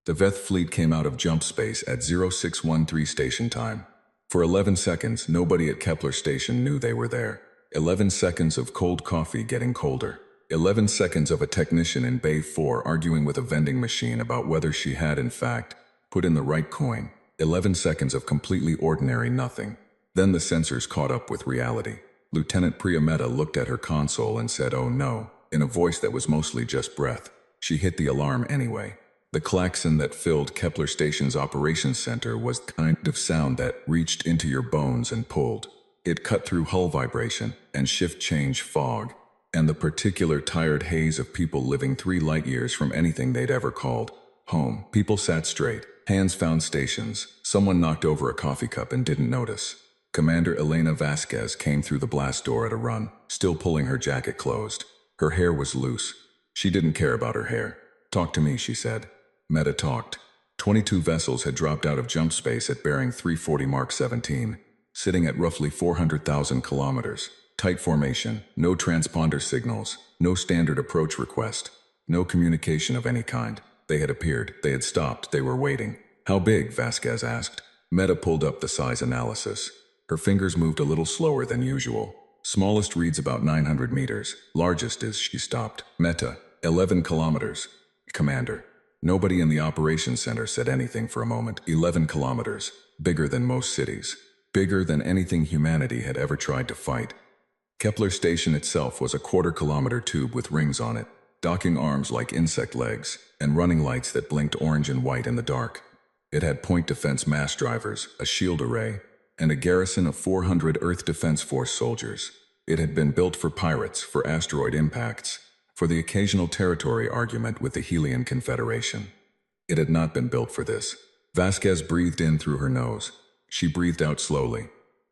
The Veth fleet came out of jump space at 0613 station time. For 11 seconds, nobody at Kepler station knew they were there. 11 seconds of cold coffee getting colder. 11 seconds of a technician in Bay 4 arguing with a vending machine about whether she had, in fact, put in the right coin. 11 seconds of completely ordinary nothing. Then the sensors caught up with reality. Lieutenant Priametta looked at her console and said, "Oh no," in a voice that was mostly just breath. She hit the alarm anyway. The klaxon that filled Kepler Station's operations center was the kind of sound that reached into your bones and pulled. It cut through hull vibration and shift change fog, and the particular tired haze of people living 3 light years from anything they'd ever called home. People sat straight, hands found stations. Someone knocked over a coffee cup and didn't notice. Commander Elena Vasquez came through the blast door at a run, still pulling her jacket closed. Her hair was loose. She didn't care about her hair. "Talk to me," she said. Meta talked. 22 vessels had dropped out of jump space at bearing 340 Mark 17, sitting at roughly 400,000 kilometers. Tight formation, no transponder signals, no standard approach request, no communication of any kind. They had appeared, they had stopped, they were waiting. "How big?" Vasquez asked. Meta pulled up the size analysis. Her fingers moved a little slower than usual. "Smallest reads about 900 meters. Largest is," she stopped. "Meta, 11 kilometers. Commander." Nobody in the operations center said anything for a moment. 11 kilometers. Bigger than most cities. Bigger than anything humanity had ever tried to fight. Kepler Station itself was a quarter-kilometer tube with rings on it, docking arms like insect legs, and running lights that blinked orange and white in the dark. It had point defense mass drivers, a shield array, and a garrison of 400 Earth Defense Force soldiers. It had been built for pirates, for asteroid impacts, for the occasional territory argument with the Helian Confederation. It had not been built for this. Vasquez breathed in through her nose. She breathed out slowly.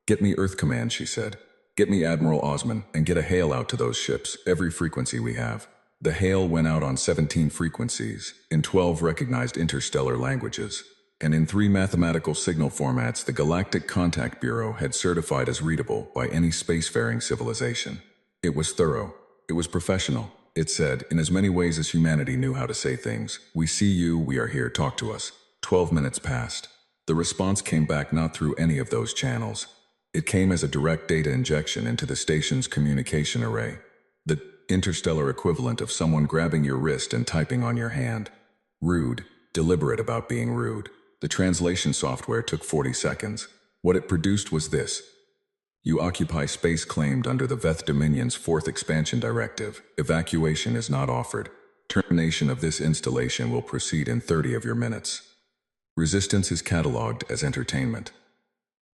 "Get me Earth Command," she said. "Get me Admiral Osman, and get a hail out to those ships, every frequency we have." The hail went out on 17 frequencies, in 12 recognized interstellar languages, and in 3 mathematical signal formats the Galactic Contact Bureau had certified as readable by any spacefaring civilization. It was thorough. It was professional. It said, in as many ways as humanity knew how to say things, "We see you, we are here, talk to us." 12 minutes passed. The response came back not through any of those channels. It came as a direct data injection into the station's communication array. The interstellar equivalent of someone grabbing your wrist and typing on your hand. Rude, deliberate about being rude. The translation software took 40 seconds. What it produced was this. "You occupy space claimed under the Veth Dominion's 4th Expansion Directive. Evacuation is not offered. Termination of this installation will proceed in 30 of your minutes. Resistance is catalogued as entertainment."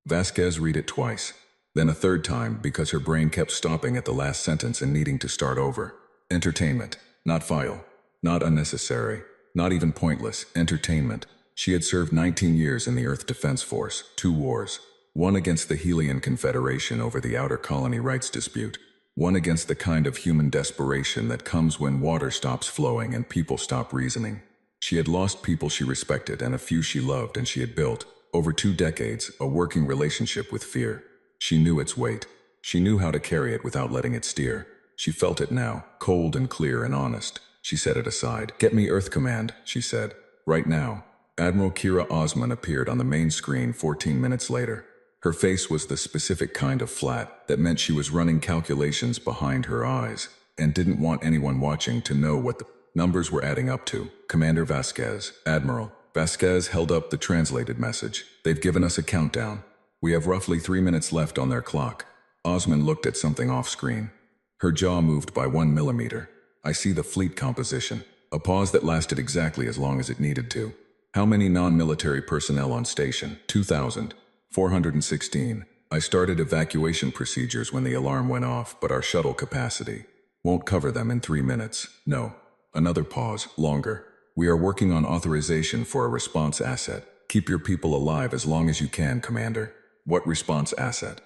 Vasquez read it twice, then a third time because her brain kept stopping at the last sentence and needing to start over. Entertainment, not file, not unnecessary, not even pointless, entertainment. She had served 19 years in the Earth Defense Force, 2 wars. One against the Helian Confederation over the outer colony rights dispute. One against the kind of human desperation that comes when water stops flowing and people stop reasoning. She had lost people she respected and a few she loved, and she had built, over 2 decades, a working relationship with fear. She knew its weight. She knew how to carry it without letting it steer. She felt it now, cold and clear and honest. She set it aside. "Get me Earth Command," she said. "Right now." Admiral Kira Osman appeared on the main screen 14 minutes later. Her face was the specific kind of flat that meant she was running calculations behind her eyes and didn't want anyone watching to know what the numbers were adding up to. "Commander Vasquez, Admiral." Vasquez held up the translated message. "They've given us a countdown. We have roughly 3 minutes left on their clock." Osman looked at something off-screen. Her jaw moved by 1 millimeter. "I see the fleet composition." A pause that lasted exactly as long as it needed to. "How many non-military personnel on station?" 2,416. "I started evacuation procedures when the alarm went off, but our shuttle capacity won't cover them in 3 minutes. No." Another pause, longer. "We are working on authorization for a response asset. Keep your people alive as long as you can, Commander." "What response asset?"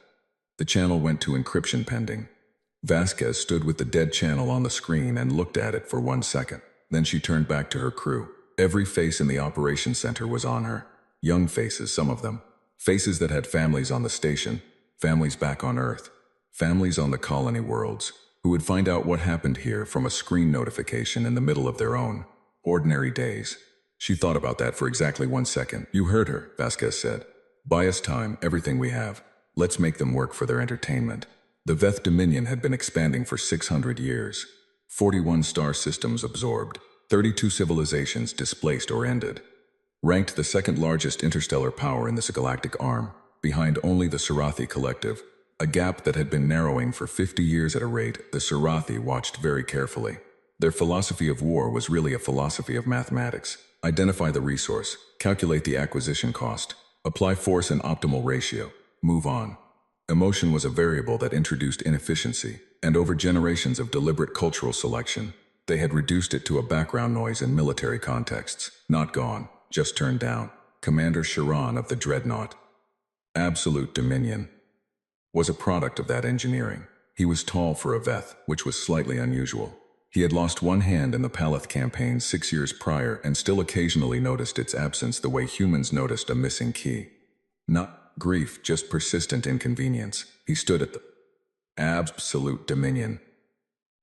The channel went to encryption pending. Vasquez stood with the dead channel on the screen and looked at it for 1 second. Then she turned back to her crew. Every face in the operations center was on her. Young faces, some of them. Faces that had families on the station, families back on Earth, families on the colony worlds, who would find out what happened here from a screen notification in the middle of their own ordinary days. She thought about that for exactly 1 second. You heard her, Vasquez said. Buy us time, everything we have. Let's make them work for their entertainment. The Veth Dominion had been expanding for 600 years. 41 star systems absorbed, 32 civilizations displaced or ended. Ranked the second largest interstellar power in this galactic arm, behind only the Sarathi Collective, a gap that had been narrowing for 50 years at a rate the Sarathi watched very carefully. Their philosophy of war was really a philosophy of mathematics. Identify the resource, calculate the acquisition cost, apply force and optimal ratio, move on. Emotion was a variable that introduced inefficiency, and over generations of deliberate cultural selection, they had reduced it to a background noise in military contexts. Not gone, just turned down. Commander Chiron of the Dreadnought, Absolute Dominion, was a product of that engineering. He was tall for a Veth, which was slightly unusual. He had lost one hand in the Paleth campaign 6 years prior and still occasionally noticed its absence the way humans noticed a missing key. Not grief, just persistent inconvenience. He stood at the Absolute Dominion,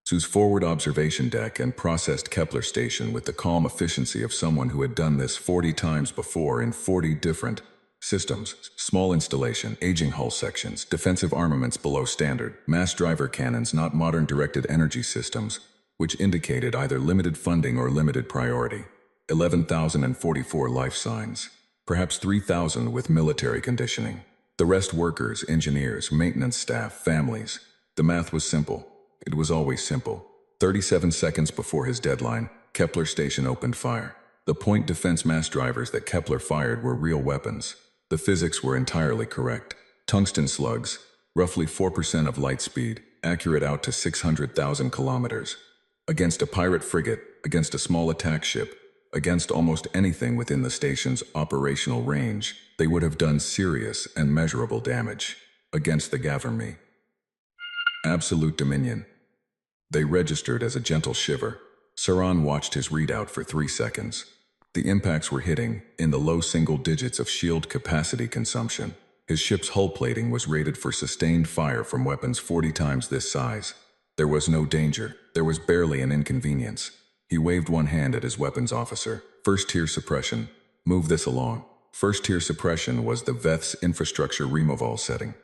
whose forward observation deck and processed Kepler station with the calm efficiency of someone who had done this 40 times before in 40 different systems. Small installation, aging hull sections, defensive armaments below standard, mass driver cannons, not modern directed energy systems, which indicated either limited funding or limited priority. 11,044 life signs, perhaps 3,000 with military conditioning. The rest workers, engineers, maintenance staff, families. The math was simple. It was always simple. 37 seconds before his deadline, Kepler station opened fire. The point defense mass drivers that Kepler fired were real weapons. The physics were entirely correct. Tungsten slugs, roughly 4% of light speed, accurate out to 600,000 kilometers. Against a pirate frigate, against a small attack ship, against almost anything within the station's operational range, they would have done serious and measurable damage. Against the Gaverme, Absolute Dominion, they registered as a gentle shiver. Saran watched his readout for 3 seconds. The impacts were hitting in the low single digits of shield capacity consumption. His ship's hull plating was rated for sustained fire from weapons 40 times this size. There was no danger. There was barely an inconvenience. He waved one hand at his weapons officer. First-tier suppression. Move this along. First-tier suppression was the Veth's infrastructure removal setting,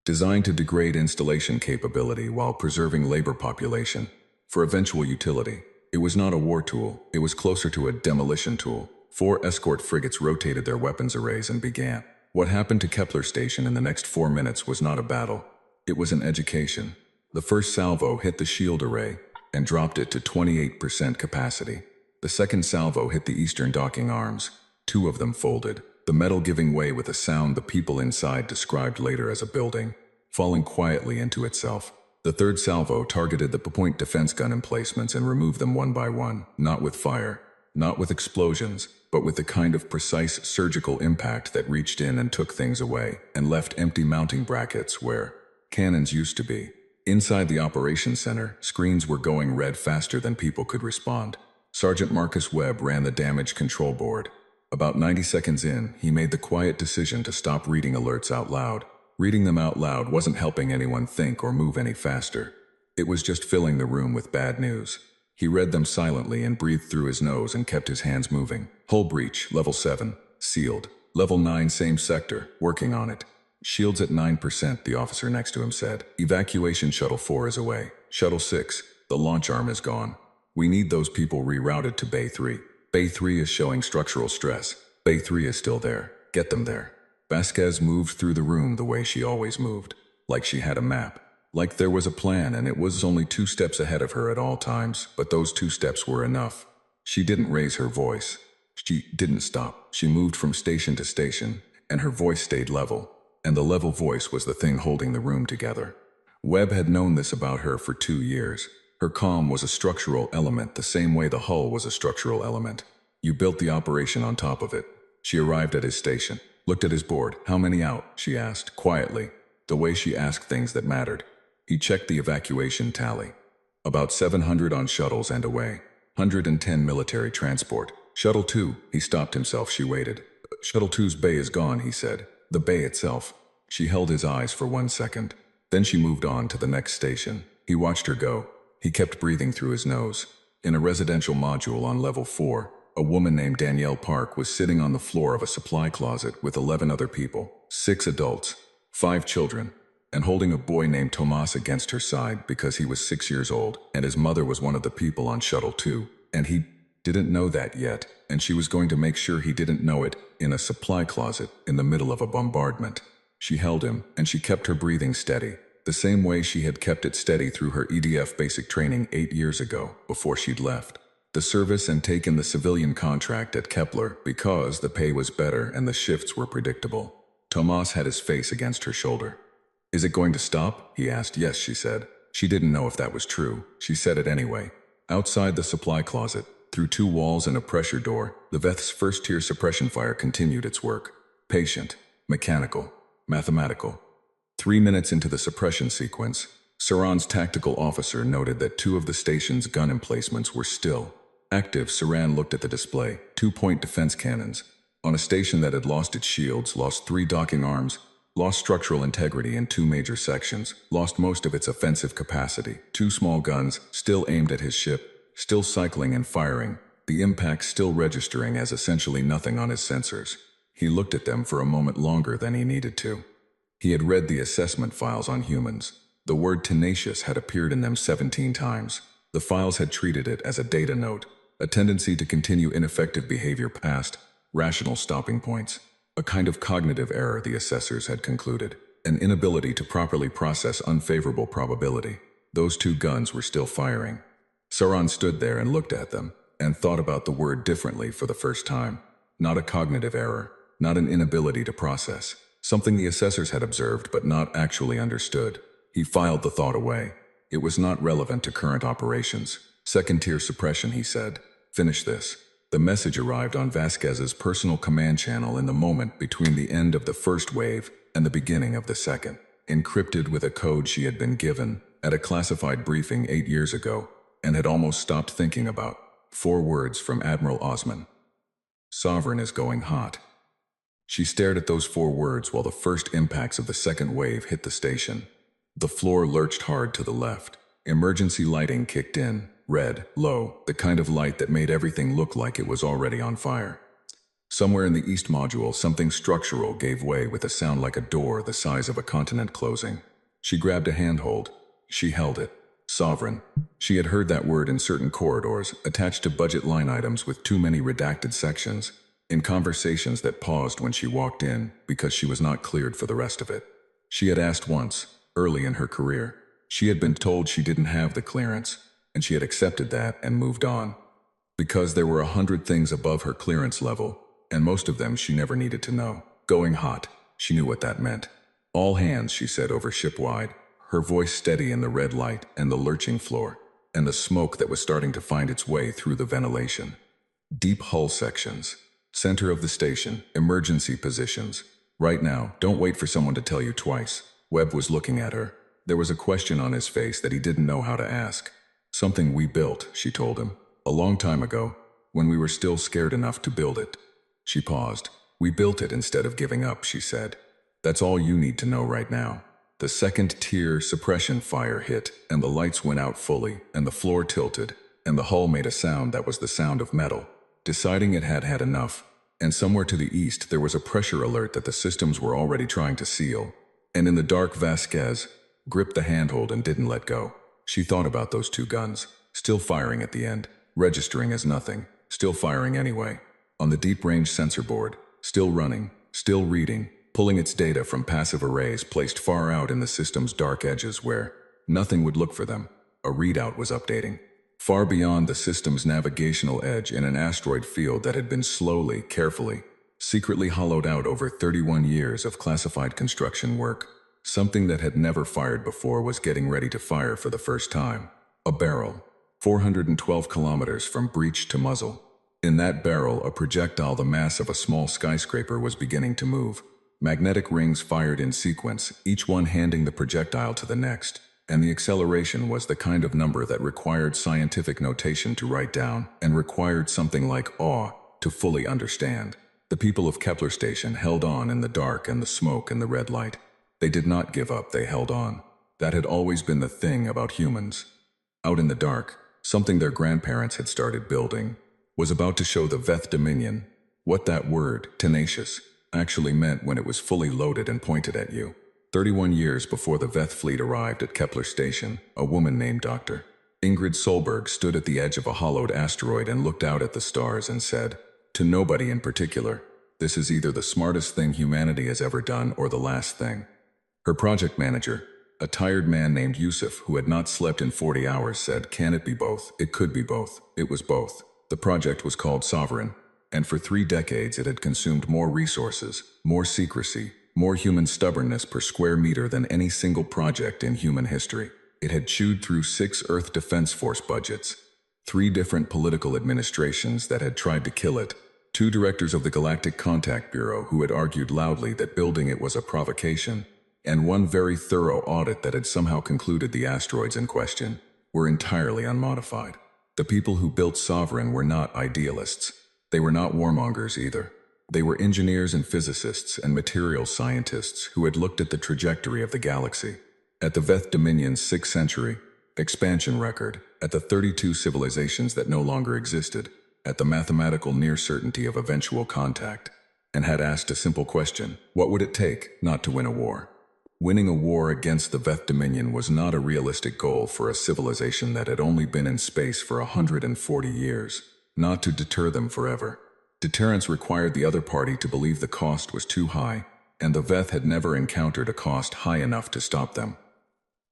designed to degrade installation capability while preserving labor population for eventual utility. It was not a war tool. It was closer to a demolition tool. 4 escort frigates rotated their weapons arrays and began. What happened to Kepler Station in the next 4 minutes was not a battle. It was an education. The first salvo hit the shield array and dropped it to 28% capacity. The second salvo hit the eastern docking arms. 2 of them folded, the metal giving way with a sound the people inside described later as a building, falling quietly into itself. The third salvo targeted the point defense gun emplacements and removed them one by one, not with fire, not with explosions, but with the kind of precise surgical impact that reached in and took things away, and left empty mounting brackets where cannons used to be. Inside the operations center, screens were going red faster than people could respond. Sergeant Marcus Webb ran the damage control board. About 90 seconds in, he made the quiet decision to stop reading alerts out loud. Reading them out loud wasn't helping anyone think or move any faster. It was just filling the room with bad news. He read them silently and breathed through his nose and kept his hands moving. Hull breach, level 7, sealed. Level 9, same sector, working on it. Shields at 9%, the officer next to him said. Evacuation Shuttle 4 is away. Shuttle 6, the launch arm is gone. We need those people rerouted to Bay 3. Bay 3 is showing structural stress. Bay 3 is still there. Get them there. Vasquez moved through the room the way she always moved, like she had a map. Like there was a plan and it was only 2 steps ahead of her at all times, but those 2 steps were enough. She didn't raise her voice. She didn't stop. She moved from station to station, and her voice stayed level. And the level voice was the thing holding the room together. Webb had known this about her for 2 years. Her calm was a structural element the same way the hull was a structural element. You built the operation on top of it. She arrived at his station, looked at his board. How many out? She asked, quietly, the way she asked things that mattered. He checked the evacuation tally. About 700 on shuttles and away. 110 military transport. Shuttle 2, he stopped himself. She waited. Shuttle 2's bay is gone, he said. The bay itself. She held his eyes for 1 second. Then she moved on to the next station. He watched her go. He kept breathing through his nose. In a residential module on level 4, A woman named Danielle Park was sitting on the floor of a supply closet with 11 other people, 6 adults, 5 children, and holding a boy named Tomas against her side because he was 6 years old and his mother was one of the people on Shuttle 2, and he didn't know that yet, and she was going to make sure he didn't know it in a supply closet in the middle of a bombardment. She held him, and she kept her breathing steady, the same way she had kept it steady through her EDF basic training 8 years ago, before she'd left the service and taken the civilian contract at Kepler because the pay was better and the shifts were predictable. Tomas had his face against her shoulder. "Is it going to stop?" he asked. "Yes," she said. She didn't know if that was true. She said it anyway. Outside the supply closet, through 2 walls and a pressure door, the Veth's first-tier suppression fire continued its work. Patient, mechanical, mathematical. 3 minutes into the suppression sequence, Saran's tactical officer noted that 2 of the station's gun emplacements were still active. Saran looked at the display, 2-point defense cannons. On a station that had lost its shields, lost 3 docking arms, lost structural integrity in 2 major sections, lost most of its offensive capacity. 2 small guns, still aimed at his ship, still cycling and firing, the impact still registering as essentially nothing on his sensors. He looked at them for a moment longer than he needed to. He had read the assessment files on humans. The word tenacious had appeared in them 17 times. The files had treated it as a data note, a tendency to continue ineffective behavior past rational stopping points. A kind of cognitive error, the assessors had concluded, an inability to properly process unfavorable probability. Those 2 guns were still firing. Saran stood there and looked at them, and thought about the word differently for the first time. Not a cognitive error, not an inability to process. Something the assessors had observed but not actually understood. He filed the thought away. It was not relevant to current operations. Second-tier suppression, he said. Finish this. The message arrived on Vasquez's personal command channel in the moment between the end of the first wave and the beginning of the second, encrypted with a code she had been given at a classified briefing 8 years ago and had almost stopped thinking about. 4 words from Admiral Osman. "Sovereign is going hot." She stared at those 4 words while the first impacts of the second wave hit the station. The floor lurched hard to the left. Emergency lighting kicked in, red, low, the kind of light that made everything look like it was already on fire. Somewhere in the east module, something structural gave way with a sound like a door the size of a continent closing. She grabbed a handhold. She held it. Sovereign. She had heard that word in certain corridors, attached to budget line items with too many redacted sections, in conversations that paused when she walked in because she was not cleared for the rest of it. She had asked once, early in her career. She had been told she didn't have the clearance, and she had accepted that and moved on. Because there were 100 things above her clearance level, and most of them she never needed to know. Going hot. She knew what that meant. "All hands," she said over shipwide, her voice steady in the red light and the lurching floor, and the smoke that was starting to find its way through the ventilation. Deep hull sections. Center of the station. Emergency positions. Right now, don't wait for someone to tell you twice. Webb was looking at her. There was a question on his face that he didn't know how to ask. "Something we built," she told him. "A long time ago, when we were still scared enough to build it." She paused. "We built it instead of giving up," she said. "That's all you need to know right now." The second-tier suppression fire hit, and the lights went out fully, and the floor tilted, and the hull made a sound that was the sound of metal, deciding it had had enough. And somewhere to the east there was a pressure alert that the systems were already trying to seal. And in the dark, Vasquez gripped the handhold and didn't let go. She thought about those 2 guns, still firing at the end, registering as nothing, still firing anyway. On the deep-range sensor board, still running, still reading, pulling its data from passive arrays placed far out in the system's dark edges where nothing would look for them. A readout was updating. Far beyond the system's navigational edge in an asteroid field that had been slowly, carefully, secretly hollowed out over 31 years of classified construction work. Something that had never fired before was getting ready to fire for the first time. A barrel, 412 kilometers from breech to muzzle. In that barrel, a projectile the mass of a small skyscraper was beginning to move. Magnetic rings fired in sequence, each one handing the projectile to the next, and the acceleration was the kind of number that required scientific notation to write down and required something like awe to fully understand. The people of Kepler Station held on in the dark and the smoke and the red light. They did not give up, they held on. That had always been the thing about humans. Out in the dark, something their grandparents had started building. was about to show the Veth Dominion what that word, tenacious, actually meant when it was fully loaded and pointed at you. 31 years before the Veth fleet arrived at Kepler Station, a woman named Dr. Ingrid Solberg stood at the edge of a hollowed asteroid and looked out at the stars and said, to nobody in particular, this is either the smartest thing humanity has ever done or the last thing. Her project manager, a tired man named Yusuf who had not slept in 40 hours, said, can it be both? It could be both. It was both. The project was called Sovereign, and for 3 decades it had consumed more resources, more secrecy, more human stubbornness per square meter than any single project in human history. It had chewed through 6 Earth Defense Force budgets, 3 different political administrations that had tried to kill it, 2 directors of the Galactic Contact Bureau who had argued loudly that building it was a provocation, and 1 very thorough audit that had somehow concluded the asteroids in question were entirely unmodified. The people who built Sovereign were not idealists. They were not warmongers either. They were engineers and physicists and material scientists who had looked at the trajectory of the galaxy, at the Veth Dominion's 6th century expansion record, at the 32 civilizations that no longer existed, at the mathematical near certainty of eventual contact, and had asked a simple question: what would it take not to win a war? Winning a war against the Veth Dominion was not a realistic goal for a civilization that had only been in space for 140 years, not to deter them forever. Deterrence required the other party to believe the cost was too high, and the Veth had never encountered a cost high enough to stop them.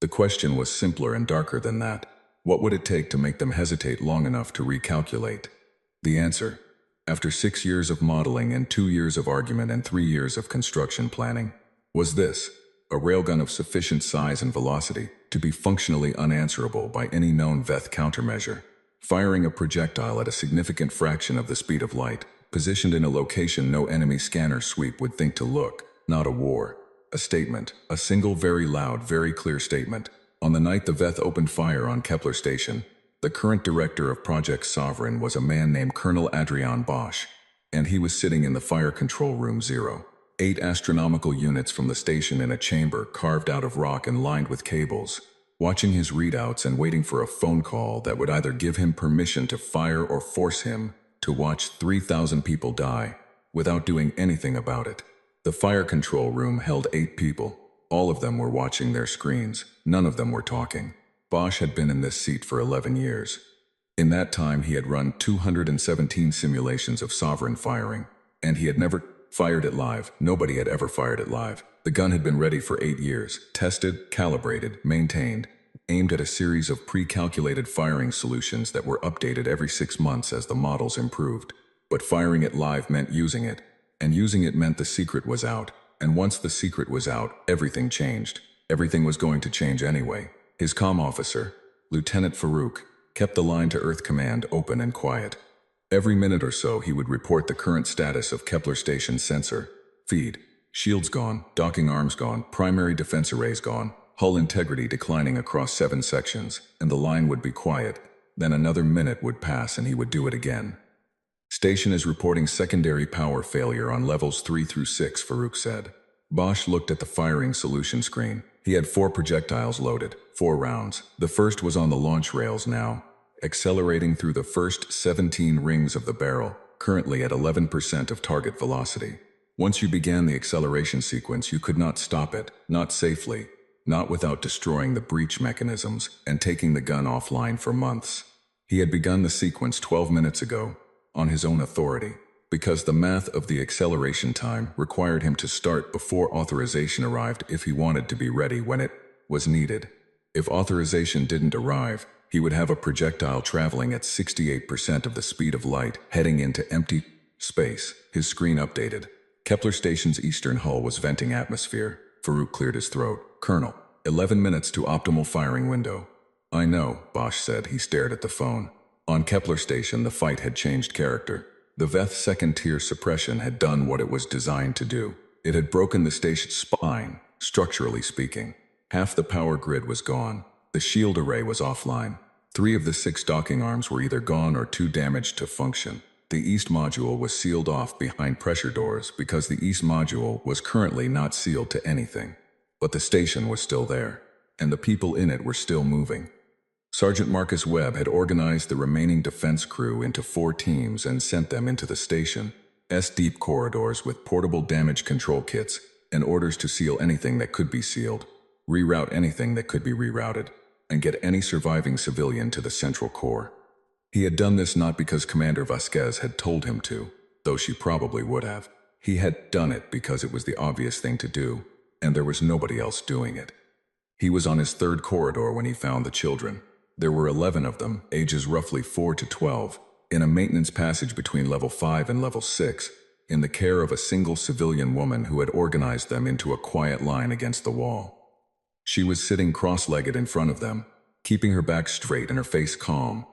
The question was simpler and darker than that. What would it take to make them hesitate long enough to recalculate? The answer, after 6 years of modeling and 2 years of argument and 3 years of construction planning, was this: a railgun of sufficient size and velocity to be functionally unanswerable by any known Veth countermeasure, firing a projectile at a significant fraction of the speed of light, positioned in a location no enemy scanner sweep would think to look. Not a war. A statement, a single very loud, very clear statement. On the night the Veth opened fire on Kepler Station, the current director of Project Sovereign was a man named Colonel Adrian Bosch, and he was sitting in the Fire Control Room 0. 8 astronomical units from the station in a chamber carved out of rock and lined with cables, watching his readouts and waiting for a phone call that would either give him permission to fire or force him to watch 3,000 people die without doing anything about it. The fire control room held 8 people. All of them were watching their screens. None of them were talking. Bosch had been in this seat for 11 years. In that time, he had run 217 simulations of Sovereign firing, and he had never fired it live. Nobody had ever fired it live. The gun had been ready for 8 years, tested, calibrated, maintained, aimed at a series of pre-calculated firing solutions that were updated every 6 months as the models improved. But firing it live meant using it, and using it meant the secret was out. And once the secret was out, everything changed. Everything was going to change anyway. His comm officer, Lieutenant Farouk, kept the line to Earth Command open and quiet. Every minute or so he would report the current status of Kepler Station sensor, feed, shields gone, docking arms gone, primary defense arrays gone, hull integrity declining across 7 sections, and the line would be quiet. Then another minute would pass and he would do it again. Station is reporting secondary power failure on levels 3 through 6, Farouk said. Bosch looked at the firing solution screen. He had 4 projectiles loaded, 4 rounds. The first was on the launch rails now, accelerating through the first 17 rings of the barrel, currently at 11% of target velocity. Once you began the acceleration sequence, you could not stop it, not safely, not without destroying the breach mechanisms and taking the gun offline for months. He had begun the sequence 12 minutes ago, on his own authority, because the math of the acceleration time required him to start before authorization arrived if he wanted to be ready when it was needed. If authorization didn't arrive, he would have a projectile traveling at 68% of the speed of light, heading into empty space. His screen updated. Kepler Station's eastern hull was venting atmosphere. Farouk cleared his throat. Colonel, 11 minutes to optimal firing window. I know, Bosch said. He stared at the phone. On Kepler Station, the fight had changed character. The Veth second-tier suppression had done what it was designed to do. It had broken the station's spine, structurally speaking. Half the power grid was gone. The shield array was offline. 3 of the 6 docking arms were either gone or too damaged to function. The East module was sealed off behind pressure doors because the East module was currently not sealed to anything. But the station was still there, and the people in it were still moving. Sergeant Marcus Webb had organized the remaining defense crew into 4 teams and sent them into the station's deep corridors with portable damage control kits and orders to seal anything that could be sealed, reroute anything that could be rerouted, and get any surviving civilian to the central core. He had done this not because Commander Vasquez had told him to, though she probably would have. He had done it because it was the obvious thing to do, and there was nobody else doing it. He was on his 3rd corridor when he found the children. There were 11 of them, ages roughly 4 to 12, in a maintenance passage between level 5 and level 6, in the care of a single civilian woman who had organized them into a quiet line against the wall. She was sitting cross-legged in front of them, keeping her back straight and her face calm.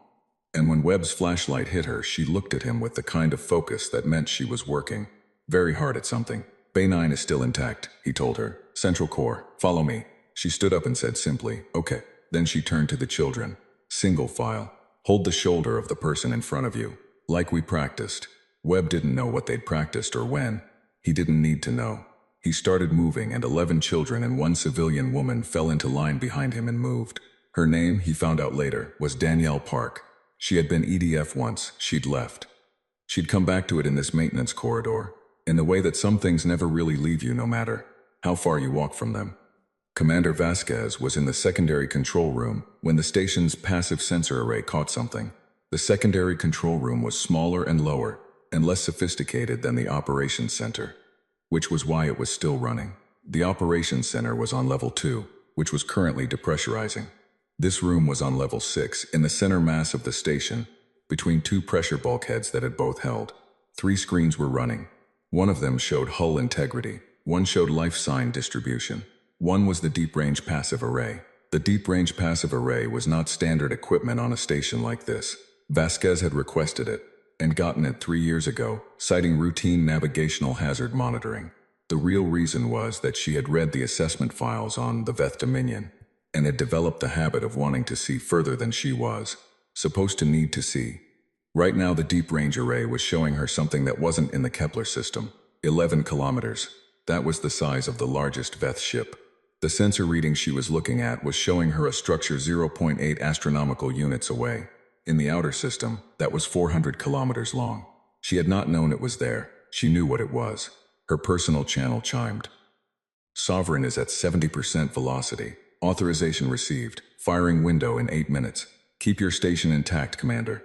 And when Webb's flashlight hit her, she looked at him with the kind of focus that meant she was working very hard at something. Bay 9 is still intact, he told her. Central core, follow me. She stood up and said simply, okay. Then she turned to the children. Single file. Hold the shoulder of the person in front of you. Like we practiced. Webb didn't know what they'd practiced or when. He didn't need to know. He started moving and 11 children and 1 civilian woman fell into line behind him and moved. Her name, he found out later, was Danielle Park. She had been EDF once. She'd left. She'd come back to it in this maintenance corridor, in the way that some things never really leave you no matter how far you walk from them. Commander Vasquez was in the secondary control room when the station's passive sensor array caught something. The secondary control room was smaller and lower and less sophisticated than the operations center, which was why it was still running. The operations center was on level 2, which was currently depressurizing. This room was on level 6, in the center mass of the station, between 2 pressure bulkheads that had both held. 3 screens were running. One of them showed hull integrity. One showed life sign distribution. One was the deep-range passive array. The deep-range passive array was not standard equipment on a station like this. Vasquez had requested it, and gotten it 3 years ago, citing routine navigational hazard monitoring. The real reason was that she had read the assessment files on the Veth Dominion, and had developed the habit of wanting to see further than she was supposed to need to see. Right now the deep-range array was showing her something that wasn't in the Kepler system. 11 kilometers. That was the size of the largest Veth ship. The sensor reading she was looking at was showing her a structure 0.8 astronomical units away. In the outer system, that was 400 kilometers long. She had not known it was there. She knew what it was. Her personal channel chimed. Sovereign is at 70% velocity. Authorization received. Firing window in 8 minutes. Keep your station intact, Commander.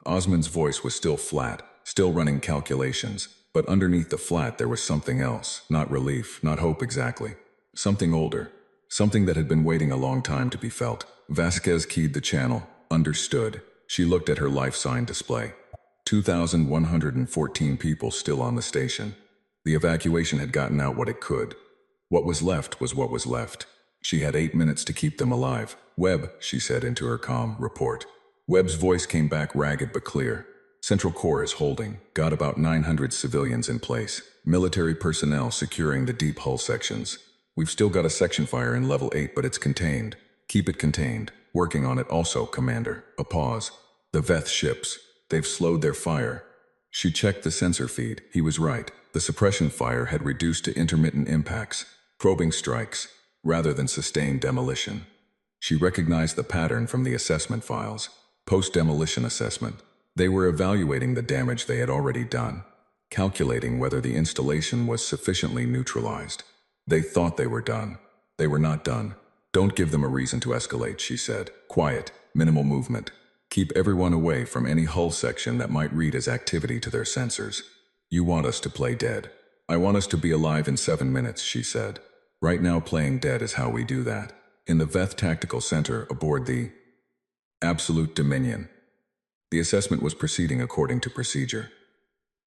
Osmond's voice was still flat, still running calculations, but underneath the flat there was something else. Not relief, not hope exactly. Something older. Something that had been waiting a long time to be felt. Vasquez keyed the channel. Understood. She looked at her life sign display. 2,114 people still on the station. The evacuation had gotten out what it could. What was left was what was left. She had 8 minutes to keep them alive. Webb, she said into her calm report. Webb's voice came back ragged but clear. Central Core is holding. Got about 900 civilians in place. Military personnel securing the deep hull sections. We've still got a section fire in level 8, but it's contained. Keep it contained. Working on it also, Commander. A pause. The Veth ships. They've slowed their fire. She checked the sensor feed. He was right. The suppression fire had reduced to intermittent impacts, probing strikes, rather than sustained demolition. She recognized the pattern from the assessment files. Post-demolition assessment. They were evaluating the damage they had already done, calculating whether the installation was sufficiently neutralized. They thought they were done. They were not done. Don't give them a reason to escalate, she said. Quiet, minimal movement. Keep everyone away from any hull section that might read as activity to their sensors. You want us to play dead. I want us to be alive in 7 minutes, she said. Right now playing dead is how we do that. In the Veth Tactical Center aboard the Absolute Dominion. The assessment was proceeding according to procedure.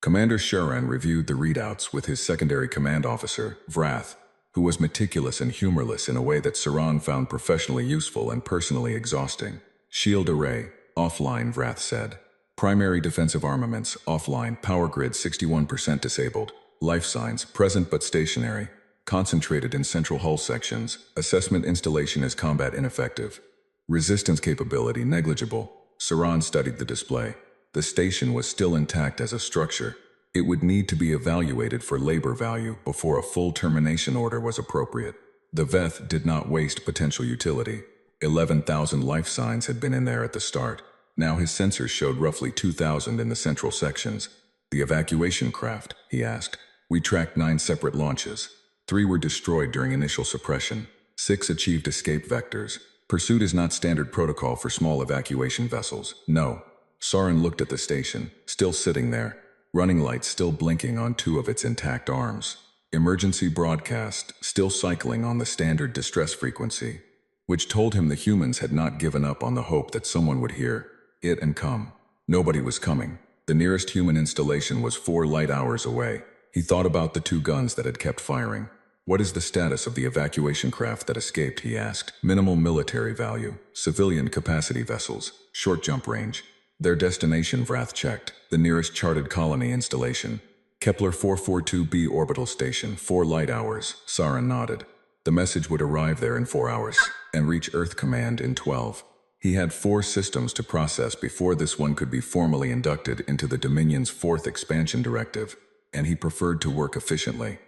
Commander Sharan reviewed the readouts with his secondary command officer, Vrath, who was meticulous and humorless in a way that Saran found professionally useful and personally exhausting. Shield array, offline, Vrath said. Primary defensive armaments, offline, power grid 61% disabled. Life signs, present but stationary. Concentrated in central hull sections. Assessment installation is combat ineffective. Resistance capability negligible. Saran studied the display. The station was still intact as a structure. It would need to be evaluated for labor value before a full termination order was appropriate. The Veth did not waste potential utility. 11,000 life signs had been in there at the start. Now his sensors showed roughly 2,000 in the central sections. The evacuation craft, he asked. We tracked 9 separate launches. 3 were destroyed during initial suppression. 6 achieved escape vectors. Pursuit is not standard protocol for small evacuation vessels. No. Sauron looked at the station, still sitting there, running lights still blinking on 2 of its intact arms. Emergency broadcast still cycling on the standard distress frequency, which told him the humans had not given up on the hope that someone would hear it and come. Nobody was coming. The nearest human installation was 4 light hours away. He thought about the 2 guns that had kept firing. What is the status of the evacuation craft that escaped, he asked. Minimal military value. Civilian capacity vessels. Short jump range. Their destination, Vrath checked. The nearest charted colony installation. Kepler 442b orbital station, 4 light hours. Sauron nodded. The message would arrive there in 4 hours and reach Earth Command in 12. He had 4 systems to process before this one could be formally inducted into the Dominion's 4th expansion directive, and he preferred to work efficiently.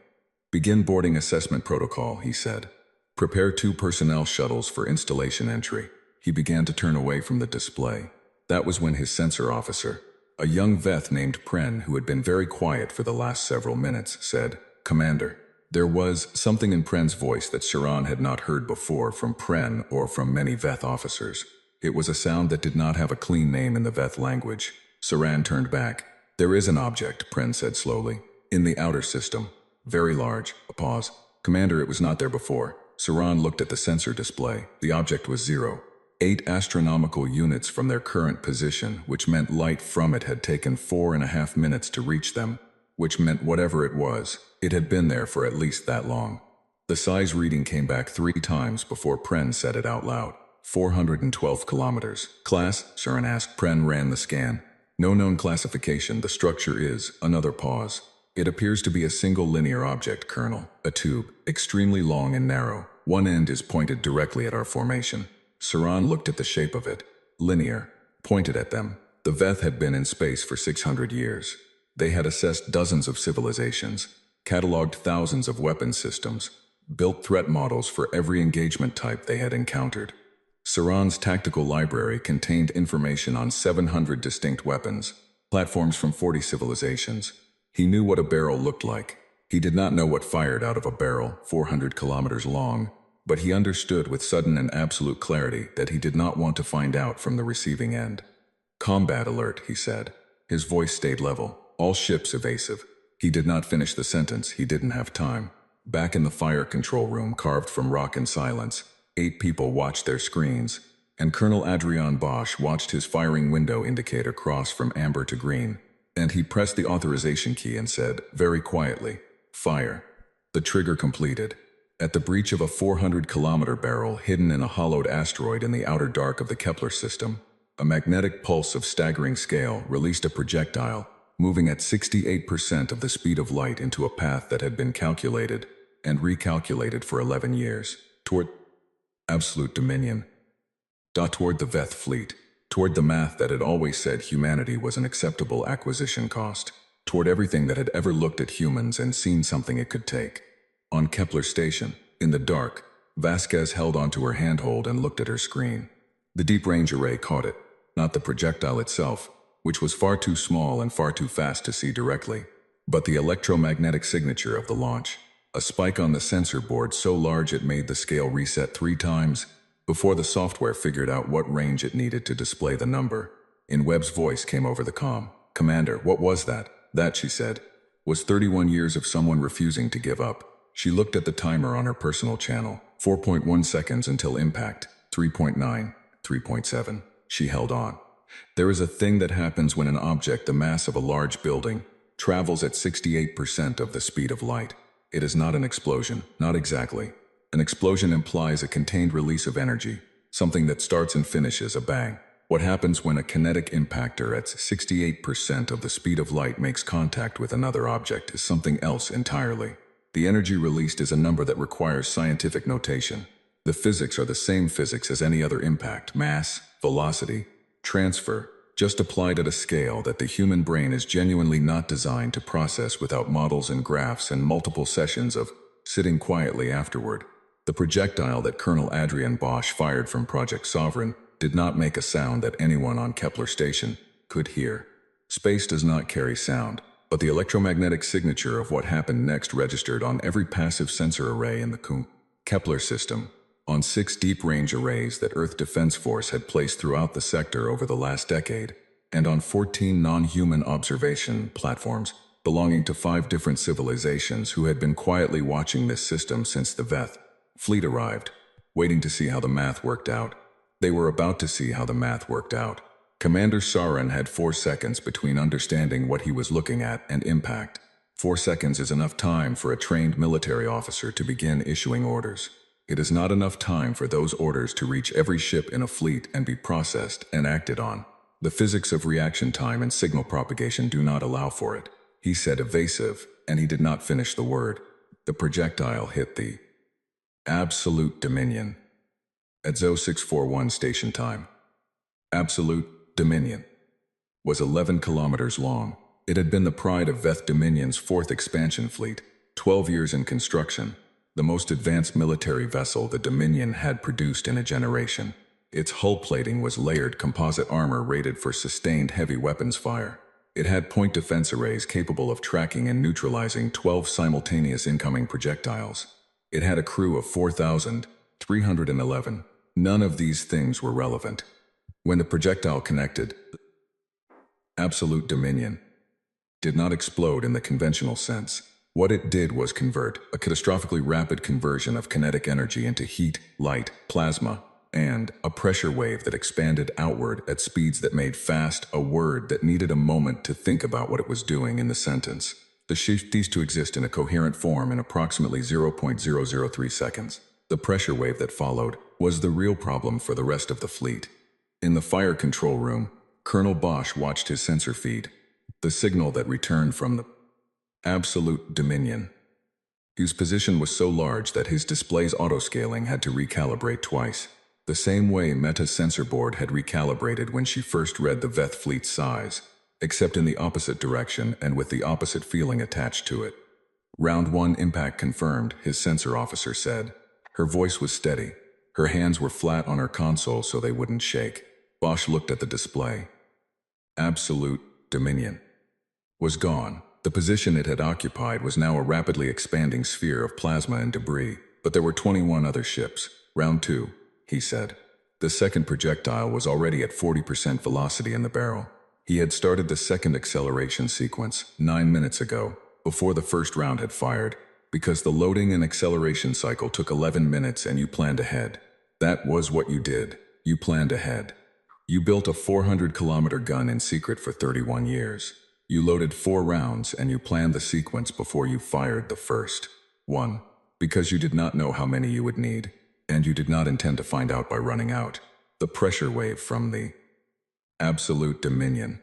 Begin boarding assessment protocol, he said. Prepare 2 personnel shuttles for installation entry. He began to turn away from the display. That was when his sensor officer, a young Veth named Pren who had been very quiet for the last several minutes, said, Commander. There was something in Pren's voice that Sauron had not heard before from Pren or from many Veth officers. It was a sound that did not have a clean name in the Veth language. Sauron turned back. There is an object, Pren said slowly. In the outer system. Very large. A pause. Commander, it was not there before. Sauron looked at the sensor display. The object was 0.8 astronomical units from their current position, which meant light from it had taken 4.5 minutes to reach them, which meant whatever it was, it had been there for at least that long. The size reading came back 3 times before Pren said it out loud. 412 kilometers. Class? Sauron asked. Pren ran the scan. No known classification. The structure is, another pause. It appears to be a single linear object, Colonel. A tube, extremely long and narrow. One end is pointed directly at our formation. Sauron looked at the shape of it. Linear. Pointed at them. The Veth had been in space for 600 years. They had assessed dozens of civilizations, cataloged thousands of weapon systems, built threat models for every engagement type they had encountered. Sauron's tactical library contained information on 700 distinct weapons, platforms from 40 civilizations. He knew what a barrel looked like. He did not know what fired out of a barrel, 400 kilometers long, but he understood with sudden and absolute clarity that he did not want to find out from the receiving end. Combat alert, he said. His voice stayed level. All ships evasive. He did not finish the sentence. He didn't have time. Back in the fire control room carved from rock and silence, 8 people watched their screens, and Colonel Adrian Bosch watched his firing window indicator cross from amber to green. And he pressed the authorization key and said, very quietly, fire. The trigger completed. At the breach of a 400-kilometer barrel hidden in a hollowed asteroid in the outer dark of the Kepler system, a magnetic pulse of staggering scale released a projectile, moving at 68% of the speed of light into a path that had been calculated and recalculated for 11 years, toward absolute dominion. Toward the Veth fleet. Toward the math that had always said humanity was an acceptable acquisition cost. Toward everything that had ever looked at humans and seen something it could take. On Kepler Station, in the dark, Vasquez held onto her handhold and looked at her screen. The deep range array caught it, not the projectile itself, which was far too small and far too fast to see directly, but the electromagnetic signature of the launch. A spike on the sensor board so large it made the scale reset 3 times, before the software figured out what range it needed to display the number. In Webb's voice came over the comm. Commander, what was that? That, she said, was 31 years of someone refusing to give up. She looked at the timer on her personal channel. 4.1 seconds until impact. 3.9, 3.7. She held on. There is a thing that happens when an object the mass of a large building travels at 68% of the speed of light. It is not an explosion, not exactly. An explosion implies a contained release of energy, something that starts and finishes a bang. What happens when a kinetic impactor at 68% of the speed of light makes contact with another object is something else entirely. The energy released is a number that requires scientific notation. The physics are the same physics as any other impact: mass, velocity, transfer, just applied at a scale that the human brain is genuinely not designed to process without models and graphs and multiple sessions of sitting quietly afterward. The projectile that Colonel Adrian Bosch fired from Project Sovereign did not make a sound that anyone on Kepler station could hear. Space does not carry sound, but the electromagnetic signature of what happened next registered on every passive sensor array in the Kepler system, on 6 deep-range arrays that Earth Defense Force had placed throughout the sector over the last decade, and on 14 non-human observation platforms belonging to 5 different civilizations who had been quietly watching this system since the Veth fleet arrived, waiting to see how the math worked out. They were about to see how the math worked out. Commander Sarin had 4 seconds between understanding what he was looking at and impact. 4 seconds is enough time for a trained military officer to begin issuing orders. It is not enough time for those orders to reach every ship in a fleet and be processed and acted on. The physics of reaction time and signal propagation do not allow for it. He said evasive, and he did not finish the word. The projectile hit the absolute dominion at 0641 station time. Absolute Dominion was 11 kilometers long. It had been the pride of Veth Dominion's 4th expansion fleet, 12 years in construction, the most advanced military vessel the Dominion had produced in a generation. Its hull plating was layered composite armor rated for sustained heavy weapons fire. It had point defense arrays capable of tracking and neutralizing 12 simultaneous incoming projectiles. It had a crew of 4,311. None of these things were relevant. When the projectile connected, absolute dominion did not explode in the conventional sense. What it did was convert, a catastrophically rapid conversion of kinetic energy into heat, light, plasma, and a pressure wave that expanded outward at speeds that made fast a word that needed a moment to think about what it was doing in the sentence. The shift ceased to exist in a coherent form in approximately 0.003 seconds. The pressure wave that followed was the real problem for the rest of the fleet. In the fire control room, Colonel Bosch watched his sensor feed, the signal that returned from the absolute dominion, whose position was so large that his display's autoscaling had to recalibrate twice, the same way Meta's sensor board had recalibrated when she first read the Veth fleet's size, except in the opposite direction and with the opposite feeling attached to it. Round 1 impact confirmed, his sensor officer said. Her voice was steady. Her hands were flat on her console so they wouldn't shake. Bosch looked at the display. Absolute dominion was gone. The position it had occupied was now a rapidly expanding sphere of plasma and debris, but there were 21 other ships. Round 2, he said. The second projectile was already at 40% velocity in the barrel. He had started the second acceleration sequence 9 minutes ago, before the first round had fired, because the loading and acceleration cycle took 11 minutes and you planned ahead. That was what you did. You planned ahead. You built a 400-kilometer gun in secret for 31 years. You loaded 4 rounds and you planned the sequence before you fired the first one, because you did not know how many you would need, and you did not intend to find out by running out. The pressure wave from the absolute dominion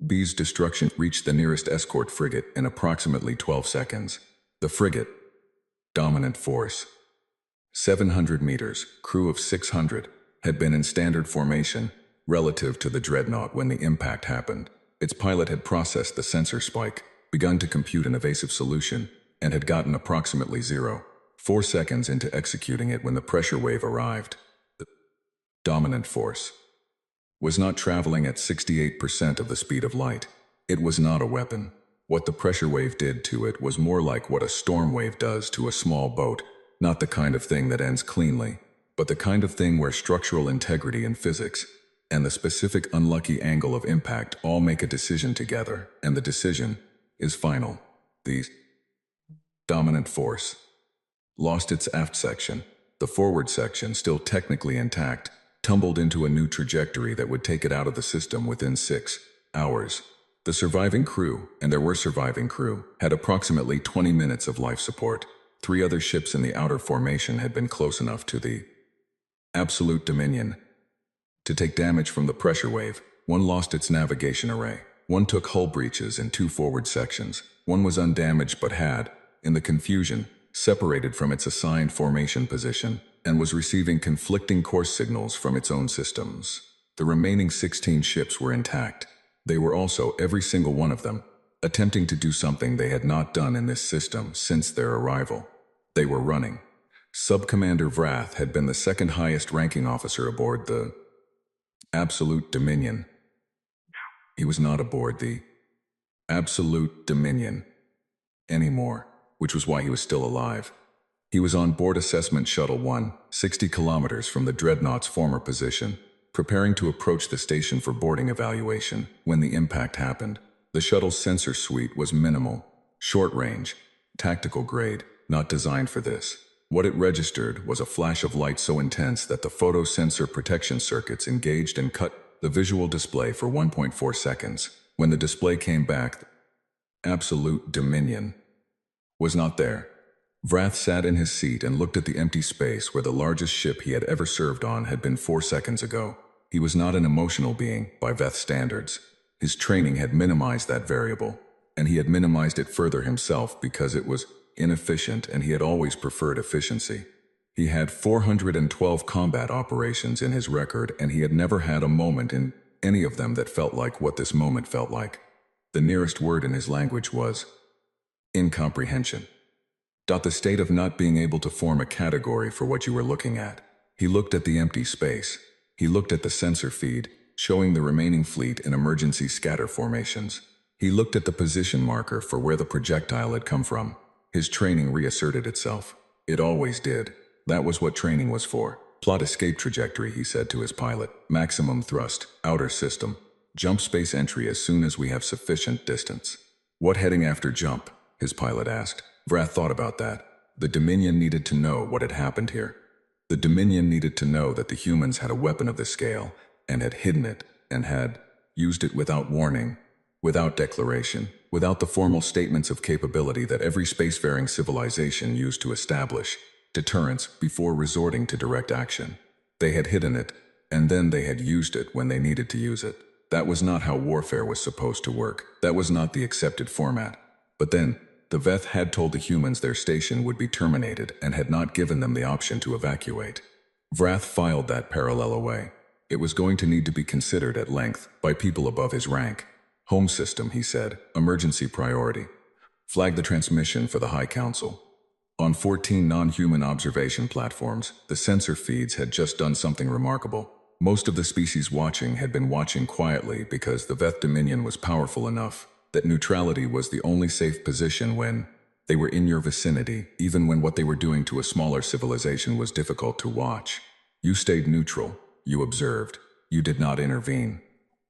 B's destruction reached the nearest escort frigate in approximately 12 seconds. The frigate, dominant force, 700 meters, crew of 600, had been in standard formation relative to the dreadnought when the impact happened. Its pilot had processed the sensor spike, begun to compute an evasive solution, and had gotten approximately 0.4 seconds into executing it when the pressure wave arrived. The dominant force was not traveling at 68% of the speed of light. It was not a weapon. What the pressure wave did to it was more like what a storm wave does to a small boat, not the kind of thing that ends cleanly, but the kind of thing where structural integrity and physics and the specific unlucky angle of impact all make a decision together, and the decision is final. The dominant force lost its aft section. The forward section, still technically intact, tumbled into a new trajectory that would take it out of the system within 6 hours. The surviving crew, and there were surviving crew, had approximately 20 minutes of life support. 3 other ships in the outer formation had been close enough to the absolute dominion to take damage from the pressure wave. 1 lost its navigation array. 1 took hull breaches in 2 forward sections. 1 was undamaged but had, in the confusion, separated from its assigned formation position and was receiving conflicting course signals from its own systems. The remaining 16 ships were intact. They were also, every single one of them, attempting to do something they had not done in this system since their arrival. They were running. Sub-Commander Vrath had been the second highest ranking officer aboard the Absolute Dominion. He was not aboard the Absolute Dominion anymore, which was why he was still alive. He was on board Assessment Shuttle 1, 60 kilometers from the Dreadnought's former position, preparing to approach the station for boarding evaluation when the impact happened. The shuttle's sensor suite was minimal, short-range, tactical grade, not designed for this. What it registered was a flash of light so intense that the photosensor protection circuits engaged and cut the visual display for 1.4 seconds. When the display came back, Absolute Dominion was not there. Vrath sat in his seat and looked at the empty space where the largest ship he had ever served on had been 4 seconds ago. He was not an emotional being by Veth standards. His training had minimized that variable, and he had minimized it further himself because it was inefficient and he had always preferred efficiency. He had 412 combat operations in his record, and he had never had a moment in any of them that felt like what this moment felt like. The nearest word in his language was incomprehension. The state of not being able to form a category for what you were looking at. He looked at the empty space. He looked at the sensor feed, showing the remaining fleet in emergency scatter formations. He looked at the position marker for where the projectile had come from. His training reasserted itself. It always did. That was what training was for. Plot escape trajectory, he said to his pilot. Maximum thrust, outer system. Jump space entry as soon as we have sufficient distance. What heading after jump? His pilot asked. Vrath thought about that. The Dominion needed to know what had happened here. The Dominion needed to know that the humans had a weapon of this scale, and had hidden it, and had used it without warning, without declaration, without the formal statements of capability that every spacefaring civilization used to establish deterrence before resorting to direct action. They had hidden it, and then they had used it when they needed to use it. That was not how warfare was supposed to work. That was not the accepted format. But then, the Veth had told the humans their station would be terminated and had not given them the option to evacuate. Vrath filed that parallel away. It was going to need to be considered at length by people above his rank. Home system, he said. Emergency priority. Flag the transmission for the High Council. On 14 non-human observation platforms, the sensor feeds had just done something remarkable. Most of the species watching had been watching quietly because the Veth Dominion was powerful enough that neutrality was the only safe position when they were in your vicinity, even when what they were doing to a smaller civilization was difficult to watch. You stayed neutral. You observed. You did not intervene.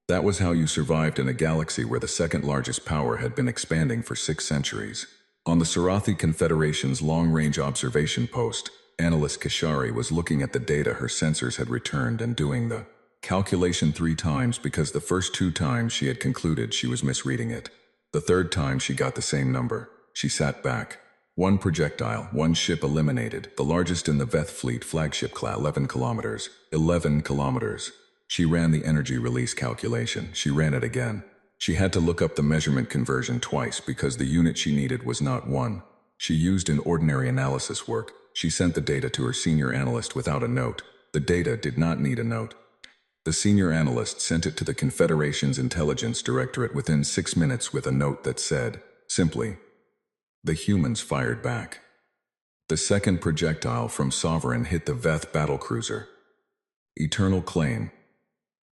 That was how you survived in a galaxy where the second largest power had been expanding for 6 centuries. On the Sarathi Confederation's long-range observation post, Analyst Kashari was looking at the data her sensors had returned and doing the calculation 3 times because the first 2 times she had concluded she was misreading it. The third time she got the same number. She sat back. 1 projectile, 1 ship eliminated, the largest in the Veth fleet flagship class, 11 kilometers. 11 kilometers. She ran the energy release calculation. She ran it again. She had to look up the measurement conversion twice because the unit she needed was not 1. She used an ordinary analysis work. She sent the data to her senior analyst without a note. The data did not need a note. The senior analyst sent it to the Confederation's Intelligence Directorate within 6 minutes with a note that said, simply, the humans fired back. The second projectile from Sovereign hit the Veth battlecruiser. Eternal Claim.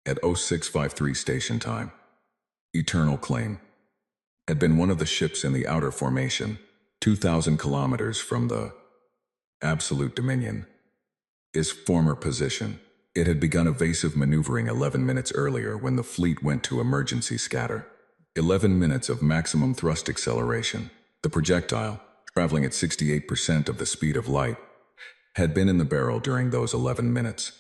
At 0653 station time. Eternal Claim had been one of the ships in the outer formation, 2,000 kilometers from the Absolute Dominion. His former position. It had begun evasive maneuvering 11 minutes earlier when the fleet went to emergency scatter. 11 minutes of maximum thrust acceleration. The projectile, traveling at 68% of the speed of light, had been in the barrel during those 11 minutes,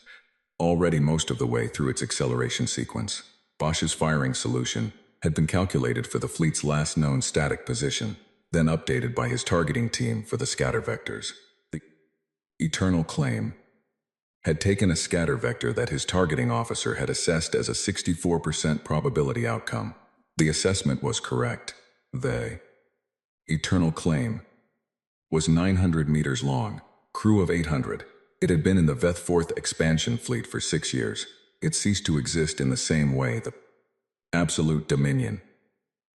already most of the way through its acceleration sequence. Bosch's firing solution had been calculated for the fleet's last known static position, then updated by his targeting team for the scatter vectors. The Eternal Claim had taken a scatter vector that his targeting officer had assessed as a 64% probability outcome. The assessment was correct. The Eternal Claim was 900 meters long, crew of 800. It had been in the Veth 4th expansion fleet for 6 years. It ceased to exist in the same way the Absolute Dominion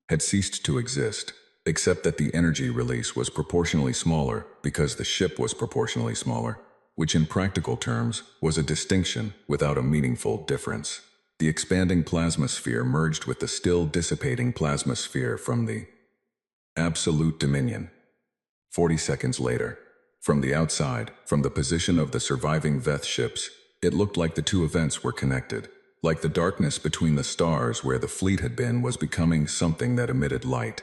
had ceased to exist. except that the energy release was proportionally smaller because the ship was proportionally smaller, which in practical terms was a distinction without a meaningful difference. The expanding plasma sphere merged with the still dissipating plasma sphere from the absolute dominion. 40 seconds later, from the outside, from the position of the surviving Veth ships, it looked like the two events were connected, like the darkness between the stars where the fleet had been was becoming something that emitted light.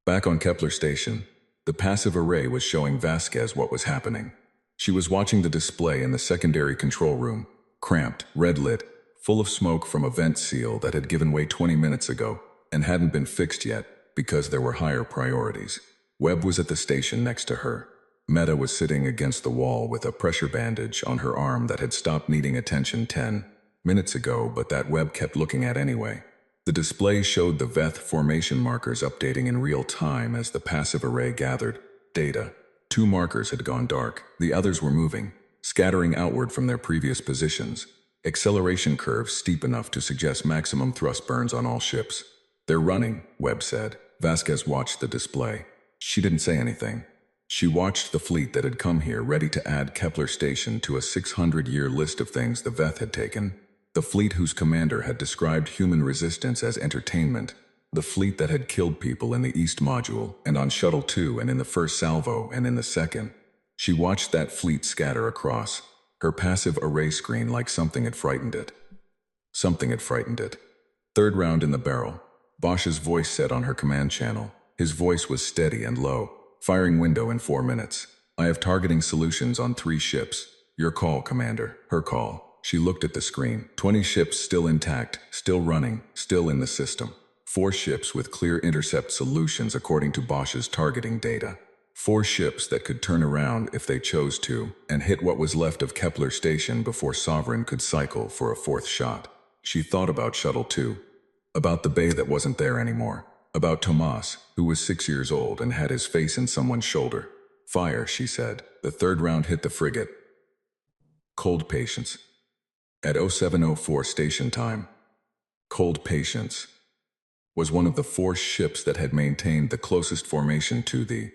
Back on Kepler Station, the passive array was showing Vasquez what was happening. She was watching the display in the secondary control room, cramped, red-lit, full of smoke from a vent seal that had given way 20 minutes ago and hadn't been fixed yet because there were higher priorities. Webb was at the station next to her. Meta was sitting against the wall with a pressure bandage on her arm that had stopped needing attention 10 minutes ago, but that Webb kept looking at anyway. The display showed the Veth formation markers updating in real time as the passive array gathered data. 2 markers had gone dark, the others were moving, scattering outward from their previous positions. Acceleration curves steep enough to suggest maximum thrust burns on all ships. "They're running," Webb said. Vasquez watched the display. She didn't say anything. She watched the fleet that had come here ready to add Kepler Station to a 600-year list of things the Veth had taken. The fleet whose commander had described human resistance as entertainment. The fleet that had killed people in the East Module, and on Shuttle 2 and in the first salvo and in the second. She watched that fleet scatter across her passive array screen like something had frightened it. Something had frightened it. "Third round in the barrel," Bosch's voice said on her command channel. His voice was steady and low. "Firing window in 4 minutes. I have targeting solutions on 3 ships. Your call, Commander." Her call. She looked at the screen. 20 ships still intact, still running, still in the system. 4 ships with clear intercept solutions according to Bosch's targeting data. 4 ships that could turn around if they chose to and hit what was left of Kepler Station before Sovereign could cycle for a 4th shot. She thought about Shuttle 2. About the bay that wasn't there anymore. About Tomas, who was 6 years old and had his face in someone's shoulder. "Fire," she said. The 3rd round hit the frigate. Cold Patience. At 0704 station time, Cold Patience was one of the 4 ships that had maintained the closest formation to the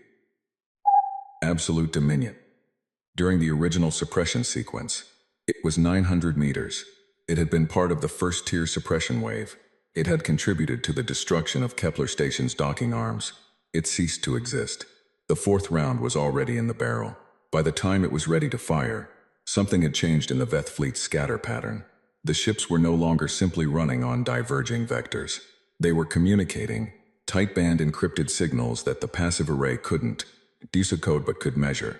absolute dominion. During the original suppression sequence, it was 900 meters. It had been part of the first-tier suppression wave. It had contributed to the destruction of Kepler Station's docking arms. It ceased to exist. The 4th round was already in the barrel. By the time it was ready to fire, something had changed in the Veth fleet's scatter pattern. The ships were no longer simply running on diverging vectors. They were communicating tight-band encrypted signals that the passive array couldn't decode but could measure.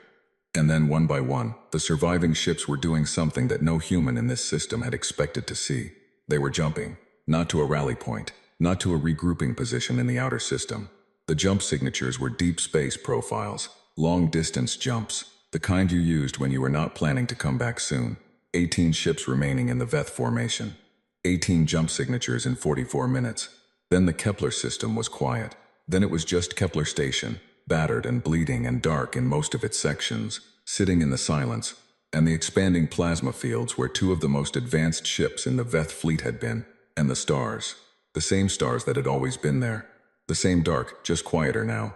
And then one by one, the surviving ships were doing something that no human in this system had expected to see. They were jumping. Not to a rally point, not to a regrouping position in the outer system. The jump signatures were deep space profiles, long-distance jumps, the kind you used when you were not planning to come back soon. 18 ships remaining in the Veth formation. 18 jump signatures in 44 minutes. Then the Kepler system was quiet. Then it was just Kepler Station, battered and bleeding and dark in most of its sections, sitting in the silence, and the expanding plasma fields where 2 of the most advanced ships in the Veth fleet had been. And the stars. The same stars that had always been there. The same dark, just quieter now.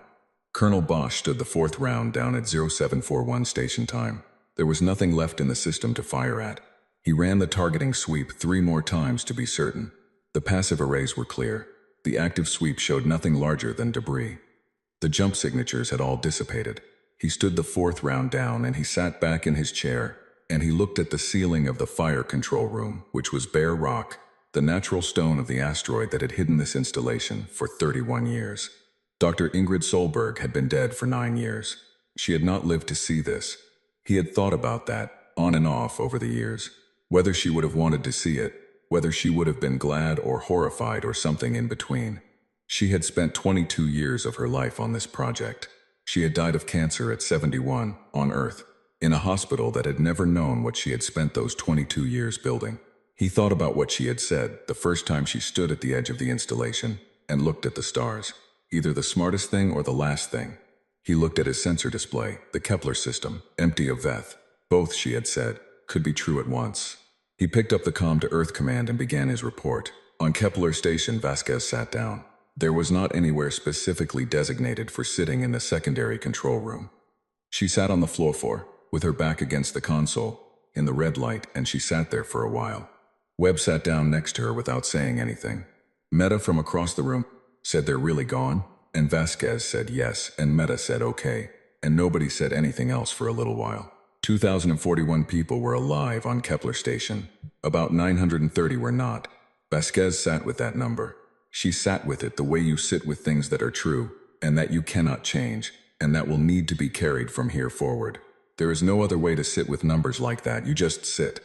Colonel Bosch stood the 4th round down at 0741 station time. There was nothing left in the system to fire at. He ran the targeting sweep 3 more times to be certain. The passive arrays were clear. The active sweep showed nothing larger than debris. The jump signatures had all dissipated. He stood the 4th round down and he sat back in his chair, and he looked at the ceiling of the fire control room, which was bare rock. The natural stone of the asteroid that had hidden this installation for 31 years. Dr. Ingrid Solberg had been dead for 9 years. She had not lived to see this. He had thought about that, on and off over the years. Whether she would have wanted to see it, whether she would have been glad or horrified or something in between. She had spent 22 years of her life on this project. She had died of cancer at 71, on Earth, in a hospital that had never known what she had spent those 22 years building. He thought about what she had said the first time she stood at the edge of the installation and looked at the stars. Either the smartest thing or the last thing. He looked at his sensor display, the Kepler system, empty of Veth. Both, she had said, could be true at once. He picked up the comm to Earth Command and began his report. On Kepler Station, Vasquez sat down. There was not anywhere specifically designated for sitting in the secondary control room. She sat on the floor, with her back against the console, in the red light, and she sat there for a while. Webb sat down next to her without saying anything. Meta from across the room said, "They're really gone?" And Vasquez said yes, and Meta said okay, and nobody said anything else for a little while. 2,041 people were alive on Kepler Station. About 930 were not. Vasquez sat with that number. She sat with it the way you sit with things that are true, and that you cannot change, and that will need to be carried from here forward. There is no other way to sit with numbers like that, you just sit.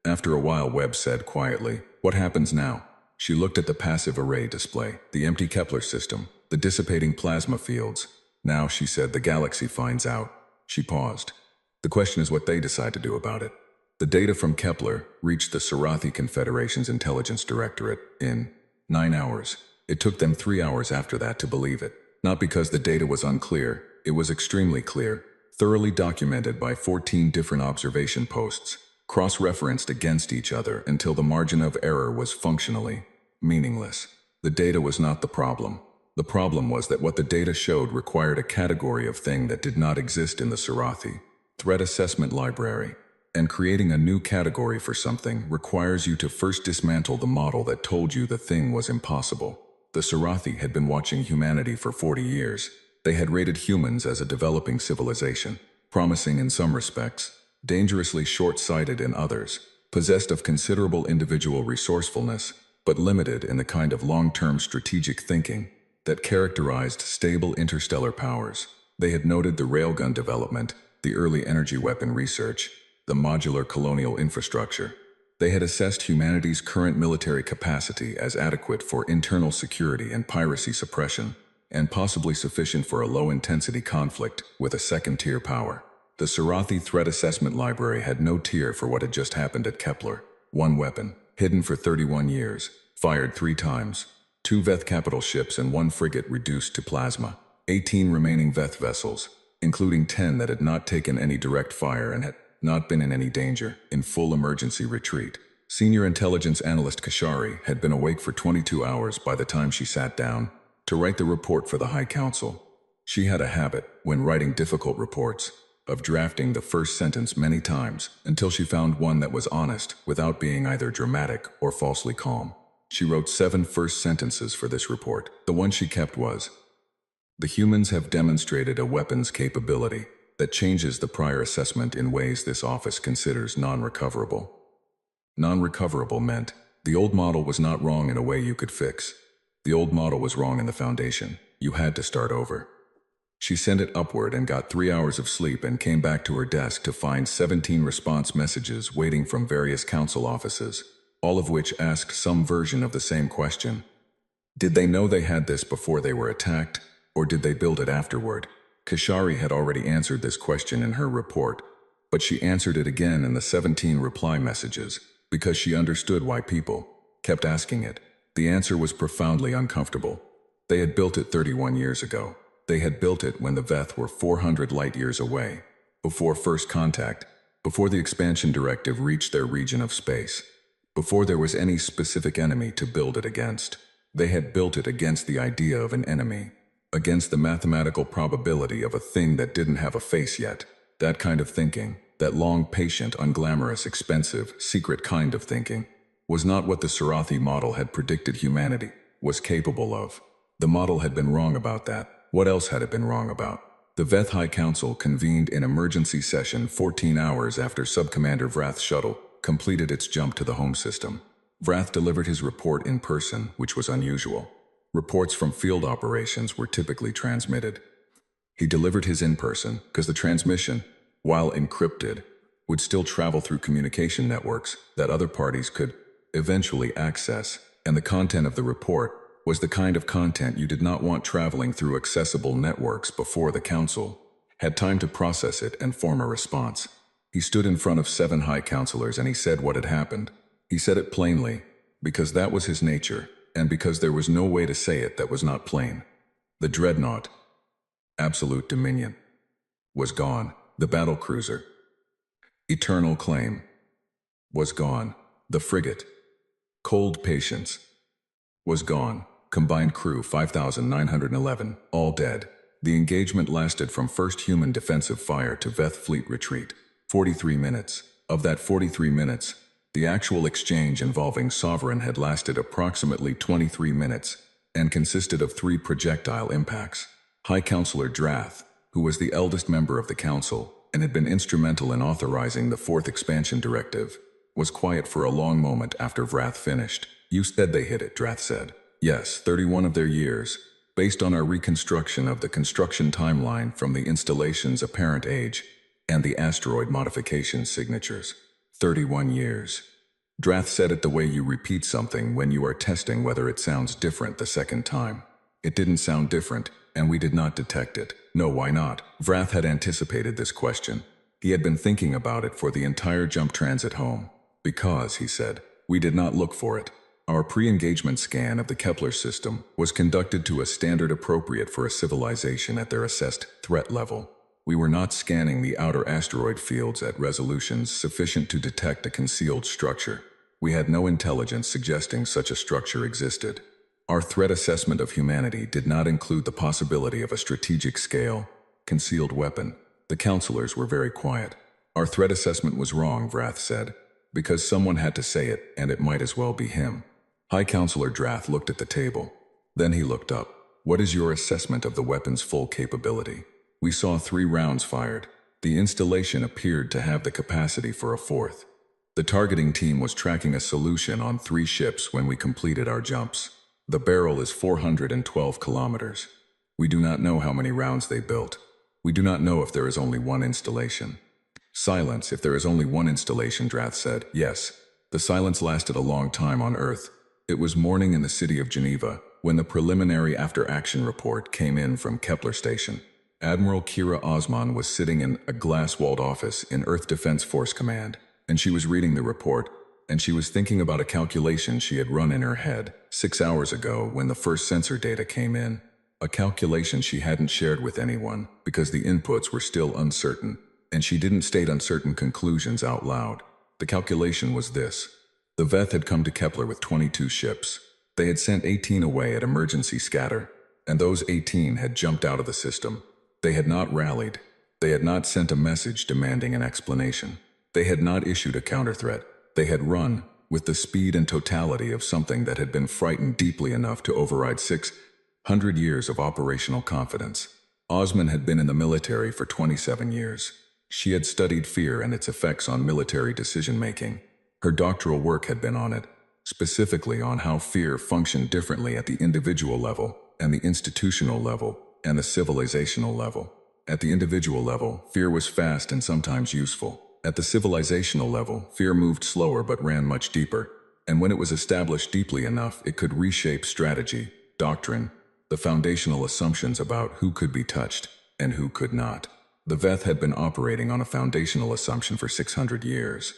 After a while, Webb said quietly, "What happens now?" She looked at the passive array display, the empty Kepler system, the dissipating plasma fields. "Now," she said, "the galaxy finds out." She paused. "The question is what they decide to do about it." The data from Kepler reached the Sarathi Confederation's Intelligence Directorate in 9 hours. It took them 3 hours after that to believe it. Not because the data was unclear, it was extremely clear, thoroughly documented by 14 different observation posts, cross-referenced against each other until the margin of error was functionally meaningless. The data was not the problem. The problem was that what the data showed required a category of thing that did not exist in the Sarathi Threat Assessment Library. And creating a new category for something requires you to first dismantle the model that told you the thing was impossible. The Sarathi had been watching humanity for 40 years. They had rated humans as a developing civilization, promising in some respects, dangerously short-sighted in others, possessed of considerable individual resourcefulness, but limited in the kind of long-term strategic thinking that characterized stable interstellar powers. They had noted the railgun development, the early energy weapon research, the modular colonial infrastructure. They had assessed humanity's current military capacity as adequate for internal security and piracy suppression, and possibly sufficient for a low-intensity conflict with a second-tier power. The Sarathi Threat Assessment Library had no tier for what had just happened at Kepler. 1 weapon, hidden for 31 years, fired 3 times, 2 Veth capital ships and 1 frigate reduced to plasma, 18 remaining Veth vessels, including 10 that had not taken any direct fire and had not been in any danger, in full emergency retreat. Senior intelligence analyst Kashari had been awake for 22 hours by the time she sat down to write the report for the High Council. She had a habit, when writing difficult reports, of drafting the first sentence many times until she found one that was honest without being either dramatic or falsely calm. She wrote 7 first sentences for this report. The one she kept was, "The humans have demonstrated a weapons capability that changes the prior assessment in ways this office considers non-recoverable." Non-recoverable meant the old model was not wrong in a way you could fix. The old model was wrong in the foundation. You had to start over. She sent it upward and got 3 hours of sleep and came back to her desk to find 17 response messages waiting from various council offices, all of which asked some version of the same question. Did they know they had this before they were attacked, or did they build it afterward? Kashari had already answered this question in her report, but she answered it again in the 17 reply messages, because she understood why people kept asking it. The answer was profoundly uncomfortable. They had built it 31 years ago. They had built it when the Veth were 400 light-years away, before first contact, before the expansion directive reached their region of space, before there was any specific enemy to build it against. They had built it against the idea of an enemy, against the mathematical probability of a thing that didn't have a face yet. That kind of thinking, that long, patient, unglamorous, expensive, secret kind of thinking, was not what the Sarathi model had predicted humanity was capable of. The model had been wrong about that. What else had it been wrong about? The Veth High Council convened in emergency session 14 hours after Subcommander Vrath's shuttle completed its jump to the home system. Vrath delivered his report in person, which was unusual. Reports from field operations were typically transmitted. He delivered his in person because the transmission, while encrypted, would still travel through communication networks that other parties could eventually access, and the content of the report was the kind of content you did not want traveling through accessible networks before the council had time to process it and form a response. He stood in front of 7 high counselors and he said what had happened. He said it plainly, because that was his nature, and because there was no way to say it that was not plain. The dreadnought, absolute dominion, was gone. The battlecruiser, eternal claim, was gone. The frigate, cold patience, was gone. Combined crew 5,911, all dead. The engagement lasted from first human defensive fire to Veth fleet retreat. 43 minutes. Of that 43 minutes, the actual exchange involving Sovereign had lasted approximately 23 minutes and consisted of 3 projectile impacts. High Counselor Drath, who was the eldest member of the council and had been instrumental in authorizing the 4th expansion directive, was quiet for a long moment after Vrath finished. "You said they hit it," Drath said. "Yes, 31 of their years, based on our reconstruction of the construction timeline from the installation's apparent age and the asteroid modification signatures. 31 years. Drath said it the way you repeat something when you are testing whether it sounds different the second time. It didn't sound different, and we did not detect it. No, why not?" Vrath had anticipated this question. He had been thinking about it for the entire jump transit home. "Because," he said, "we did not look for it. Our pre-engagement scan of the Kepler system was conducted to a standard appropriate for a civilization at their assessed threat level. We were not scanning the outer asteroid fields at resolutions sufficient to detect a concealed structure. We had no intelligence suggesting such a structure existed. Our threat assessment of humanity did not include the possibility of a strategic scale, concealed weapon." The counselors were very quiet. "Our threat assessment was wrong," Vrath said, "because someone had to say it, and it might as well be him." High Counselor Drath looked at the table. Then he looked up. "What is your assessment of the weapon's full capability?" "We saw 3 rounds fired. The installation appeared to have the capacity for a 4th. The targeting team was tracking a solution on 3 ships when we completed our jumps. The barrel is 412 kilometers. We do not know how many rounds they built. We do not know if there is only 1 installation." "Silence, if there is only 1 installation," Drath said. "Yes." The silence lasted a long time on Earth. It was morning in the city of Geneva when the preliminary after-action report came in from Kepler Station. Admiral Kira Osman was sitting in a glass-walled office in Earth Defense Force Command, and she was reading the report, and she was thinking about a calculation she had run in her head 6 hours ago when the first sensor data came in. A calculation she hadn't shared with anyone because the inputs were still uncertain, and she didn't state uncertain conclusions out loud. The calculation was this. The Veth had come to Kepler with 22 ships. They had sent 18 away at emergency scatter, and those 18 had jumped out of the system. They had not rallied. They had not sent a message demanding an explanation. They had not issued a counter-threat. They had run with the speed and totality of something that had been frightened deeply enough to override 600 years of operational confidence. Osman had been in the military for 27 years. She had studied fear and its effects on military decision-making. Her doctoral work had been on it, specifically on how fear functioned differently at the individual level and the institutional level and the civilizational level. At the individual level, fear was fast and sometimes useful. At the civilizational level, fear moved slower but ran much deeper, and when it was established deeply enough, it could reshape strategy, doctrine, the foundational assumptions about who could be touched and who could not. The Veth had been operating on a foundational assumption for 600 years.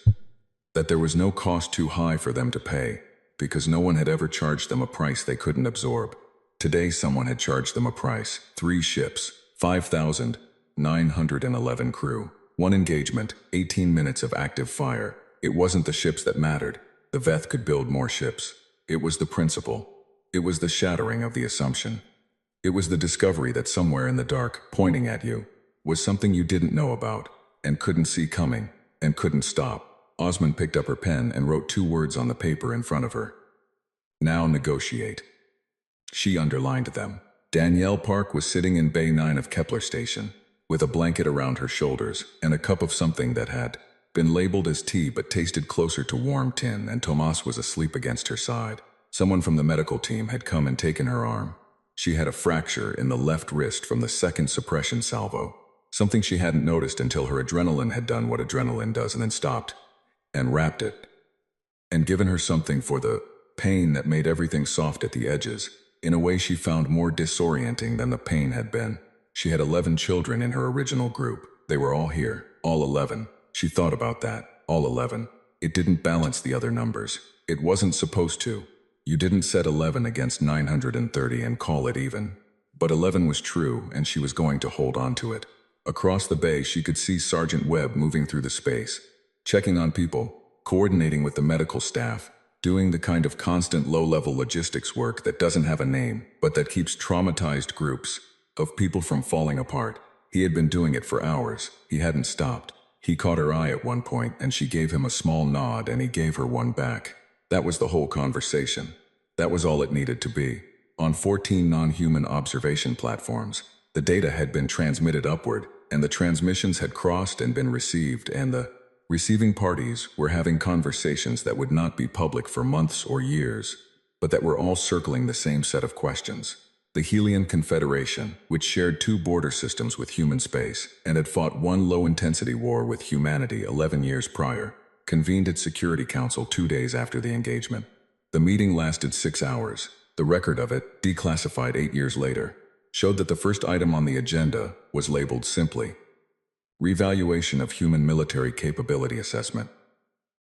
That there was no cost too high for them to pay, because no one had ever charged them a price they couldn't absorb. Today someone had charged them a price. 3 ships, 5,911 crew, 1 engagement, 18 minutes of active fire. It wasn't the ships that mattered. The Veth could build more ships. It was the principle. It was the shattering of the assumption. It was the discovery that somewhere in the dark, pointing at you, was something you didn't know about, and couldn't see coming, and couldn't stop. Osman picked up her pen and wrote 2 words on the paper in front of her. "Now negotiate." She underlined them. Danielle Park was sitting in Bay 9 of Kepler Station, with a blanket around her shoulders and a cup of something that had been labeled as tea but tasted closer to warm tin, and Tomas was asleep against her side. Someone from the medical team had come and taken her arm. She had a fracture in the left wrist from the second suppression salvo, something she hadn't noticed until her adrenaline had done what adrenaline does and then stopped, and wrapped it, and given her something for the pain that made everything soft at the edges, in a way she found more disorienting than the pain had been. She had 11 children in her original group. They were all here, all 11. She thought about that, all 11. It didn't balance the other numbers. It wasn't supposed to. You didn't set 11 against 930 and call it even. But 11 was true, and she was going to hold on to it. Across the bay, she could see Sergeant Webb moving through the space, checking on people, coordinating with the medical staff, doing the kind of constant low-level logistics work that doesn't have a name, but that keeps traumatized groups of people from falling apart. He had been doing it for hours. He hadn't stopped. He caught her eye at one point, and she gave him a small nod, and he gave her one back. That was the whole conversation. That was all it needed to be. On 14 non-human observation platforms, the data had been transmitted upward, and the transmissions had crossed and been received, and the receiving parties were having conversations that would not be public for months or years, but that were all circling the same set of questions. The Helian Confederation, which shared 2 border systems with human space and had fought one low-intensity war with humanity 11 years prior, convened its Security Council 2 days after the engagement. The meeting lasted 6 hours. The record of it, declassified 8 years later, showed that the first item on the agenda was labeled simply, Revaluation of Human Military Capability Assessment.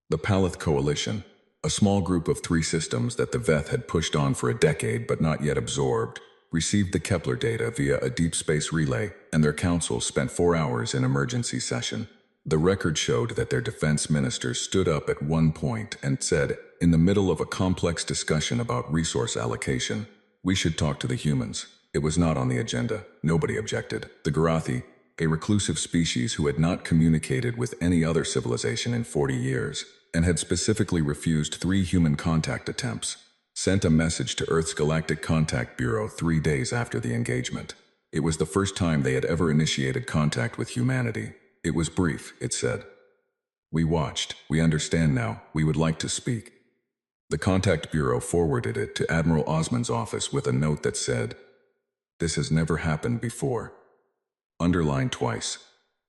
The Paleth Coalition, a small group of 3 systems that the Veth had pushed on for a decade but not yet absorbed, received the Kepler data via a deep space relay, and their council spent 4 hours in emergency session. The record showed that their defense minister stood up at one point and said, in the middle of a complex discussion about resource allocation, we should talk to the humans. It was not on the agenda. Nobody objected. The Garathi, a reclusive species who had not communicated with any other civilization in 40 years, and had specifically refused 3 human contact attempts, sent a message to Earth's Galactic Contact Bureau 3 days after the engagement. It was the first time they had ever initiated contact with humanity. It was brief, it said. We watched. We understand now. We would like to speak. The Contact Bureau forwarded it to Admiral Osman's office with a note that said, This has never happened before. Underlined twice.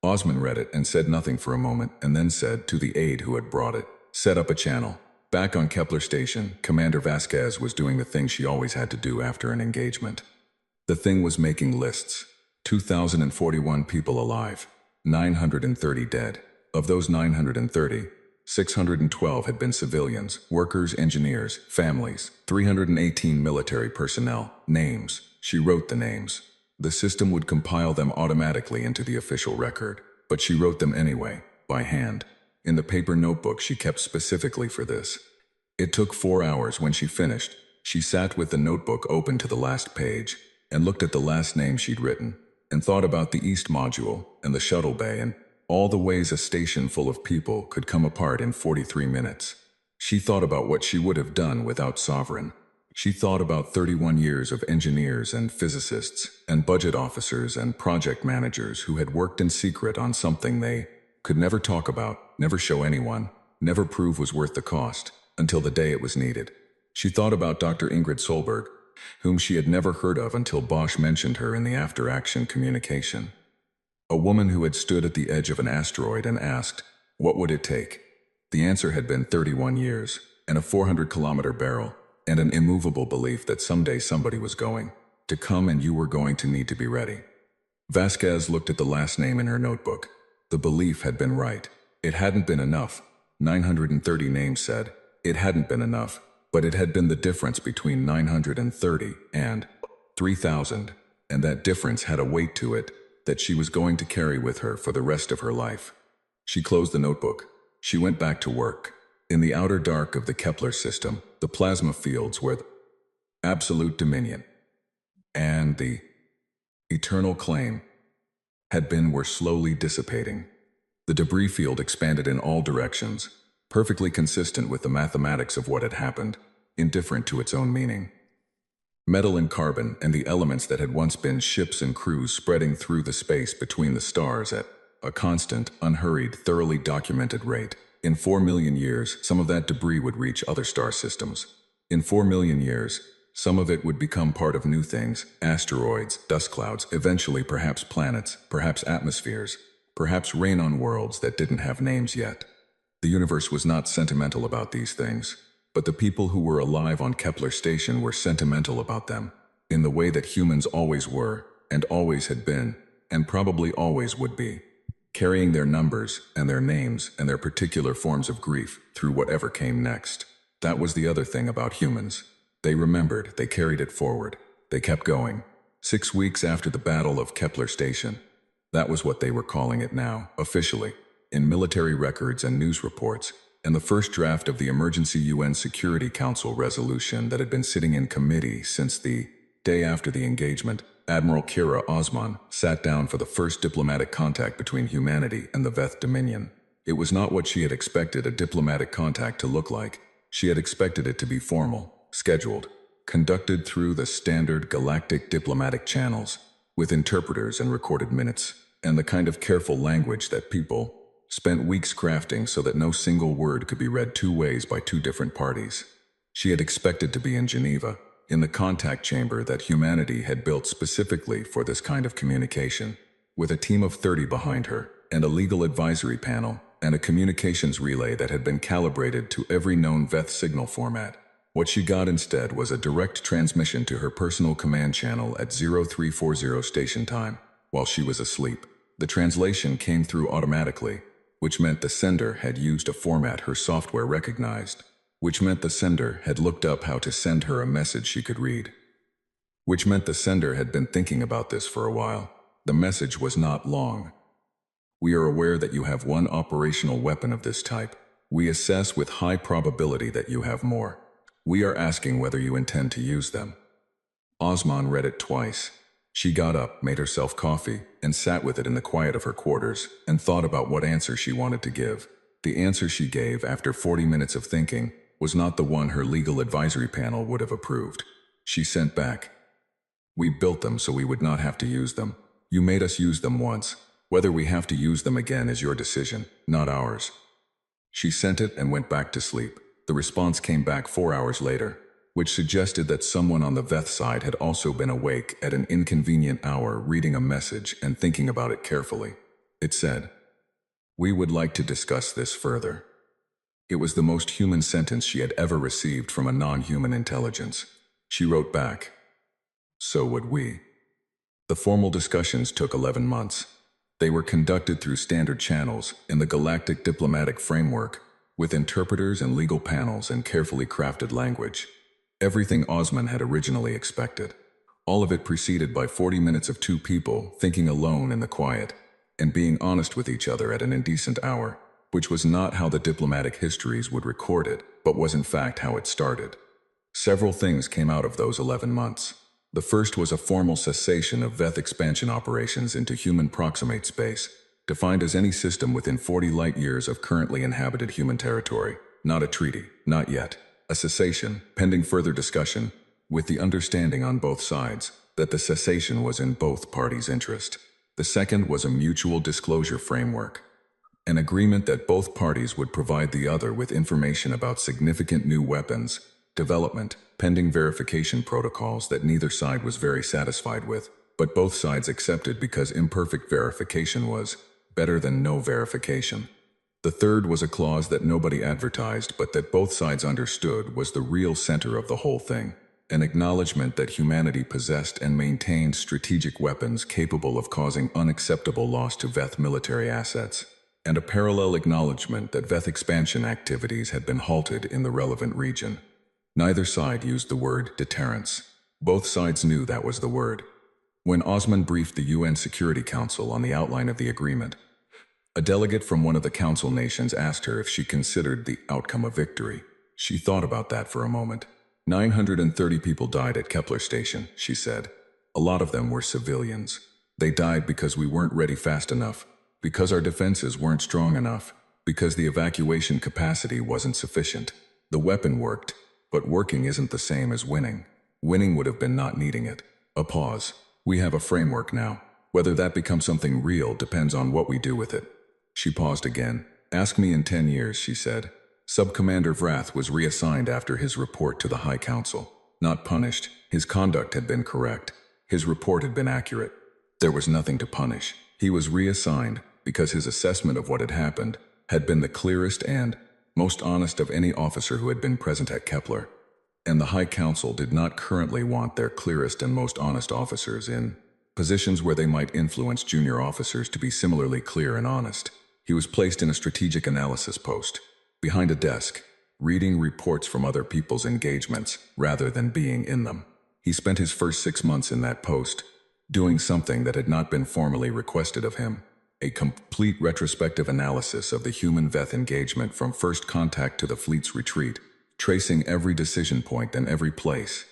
Osman read it and said nothing for a moment, and then said to the aide who had brought it, Set up a channel. Back on Kepler Station, Commander Vasquez was doing the thing she always had to do after an engagement. The thing was making lists. 2,041 people alive. 930 dead. Of those 930, 612 had been civilians, workers, engineers, families, 318 military personnel, names. She wrote the names. The system would compile them automatically into the official record, but she wrote them anyway, by hand, in the paper notebook she kept specifically for this. It took 4 hours. When she finished, she sat with the notebook open to the last page, and looked at the last name she'd written, and thought about the East Module, and the shuttle bay, and all the ways a station full of people could come apart in 43 minutes. She thought about what she would have done without Sovereign. She thought about 31 years of engineers and physicists and budget officers and project managers who had worked in secret on something they could never talk about, never show anyone, never prove was worth the cost, until the day it was needed. She thought about Dr. Ingrid Solberg, whom she had never heard of until Bosch mentioned her in the after-action communication. A woman who had stood at the edge of an asteroid and asked, what would it take? The answer had been 31 years, and a 400-kilometer barrel, and an immovable belief that someday somebody was going to come and you were going to need to be ready. Vasquez looked at the last name in her notebook. The belief had been right. It hadn't been enough. 930 names said. It hadn't been enough, but it had been the difference between 930 and 3,000, and that difference had a weight to it that she was going to carry with her for the rest of her life. She closed the notebook. She went back to work. In the outer dark of the Kepler system, the plasma fields where the absolute dominion and the eternal claim had been were slowly dissipating. The debris field expanded in all directions, perfectly consistent with the mathematics of what had happened, indifferent to its own meaning. Metal and carbon and the elements that had once been ships and crews spreading through the space between the stars at a constant, unhurried, thoroughly documented rate. In 4 million years, some of that debris would reach other star systems. In 4 million years, some of it would become part of new things, asteroids, dust clouds, eventually perhaps planets, perhaps atmospheres, perhaps rain on worlds that didn't have names yet. The universe was not sentimental about these things, but the people who were alive on Kepler Station were sentimental about them, in the way that humans always were, and always had been, and probably always would be, carrying their numbers and their names and their particular forms of grief through whatever came next. That was the other thing about humans. They remembered, they carried it forward, they kept going. 6 weeks after the Battle of Kepler Station, that was what they were calling it now, officially, in military records and news reports, and the first draft of the emergency UN Security Council resolution that had been sitting in committee since the day after the engagement, Admiral Kira Osman sat down for the first diplomatic contact between humanity and the Veth Dominion. It was not what she had expected a diplomatic contact to look like. She had expected it to be formal, scheduled, conducted through the standard galactic diplomatic channels, with interpreters and recorded minutes, and the kind of careful language that people spent weeks crafting so that no single word could be read two ways by two different parties. She had expected to be in Geneva, in the contact chamber that humanity had built specifically for this kind of communication, with a team of 30 behind her, and a legal advisory panel, and a communications relay that had been calibrated to every known Veth signal format. What she got instead was a direct transmission to her personal command channel at 0340 station time, while she was asleep. The translation came through automatically, which meant the sender had used a format her software recognized, which meant the sender had looked up how to send her a message she could read, which meant the sender had been thinking about this for a while. The message was not long. We are aware that you have one operational weapon of this type. We assess with high probability that you have more. We are asking whether you intend to use them. Osman read it twice. She got up, made herself coffee, and sat with it in the quiet of her quarters, and thought about what answer she wanted to give. The answer she gave after 40 minutes of thinking was not the one her legal advisory panel would have approved. She sent back, "We built them so we would not have to use them. You made us use them once. Whether we have to use them again is your decision, not ours." She sent it and went back to sleep. The response came back 4 hours later, which suggested that someone on the Veth side had also been awake at an inconvenient hour reading a message and thinking about it carefully. It said, "We would like to discuss this further." It was the most human sentence she had ever received from a non-human intelligence. She wrote back, "So would we." The formal discussions took 11 months. They were conducted through standard channels in the galactic diplomatic framework, with interpreters and legal panels and carefully crafted language. Everything Osman had originally expected. All of it preceded by 40 minutes of two people thinking alone in the quiet, and being honest with each other at an indecent hour, which was not how the diplomatic histories would record it, but was in fact how it started. Several things came out of those 11 months. The first was a formal cessation of Veth expansion operations into human proximate space, defined as any system within 40 light-years of currently inhabited human territory. Not a treaty, not yet. A cessation, pending further discussion, with the understanding on both sides that the cessation was in both parties' interest. The second was a mutual disclosure framework, an agreement that both parties would provide the other with information about significant new weapons, development, pending verification protocols that neither side was very satisfied with, but both sides accepted because imperfect verification was better than no verification. The third was a clause that nobody advertised but that both sides understood was the real center of the whole thing, an acknowledgement that humanity possessed and maintained strategic weapons capable of causing unacceptable loss to Veth military assets, and a parallel acknowledgement that Veth expansion activities had been halted in the relevant region. Neither side used the word deterrence. Both sides knew that was the word. When Osman briefed the UN Security Council on the outline of the agreement, a delegate from one of the council nations asked her if she considered the outcome a victory. She thought about that for a moment. 930 people died at Kepler Station, she said. A lot of them were civilians. They died because we weren't ready fast enough, because our defenses weren't strong enough, because the evacuation capacity wasn't sufficient. The weapon worked, but working isn't the same as winning. Winning would have been not needing it. A pause. We have a framework now. Whether that becomes something real depends on what we do with it. She paused again. Ask me in 10 years, she said. Sub-Commander Vrath was reassigned after his report to the High Council. Not punished. His conduct had been correct. His report had been accurate. There was nothing to punish. He was reassigned because his assessment of what had happened had been the clearest and most honest of any officer who had been present at Kepler. And the High Council did not currently want their clearest and most honest officers in positions where they might influence junior officers to be similarly clear and honest. He was placed in a strategic analysis post, behind a desk, reading reports from other people's engagements rather than being in them. He spent his first 6 months in that post, doing something that had not been formally requested of him. A complete retrospective analysis of the human-Veth engagement from first contact to the fleet's retreat, tracing every decision point and every place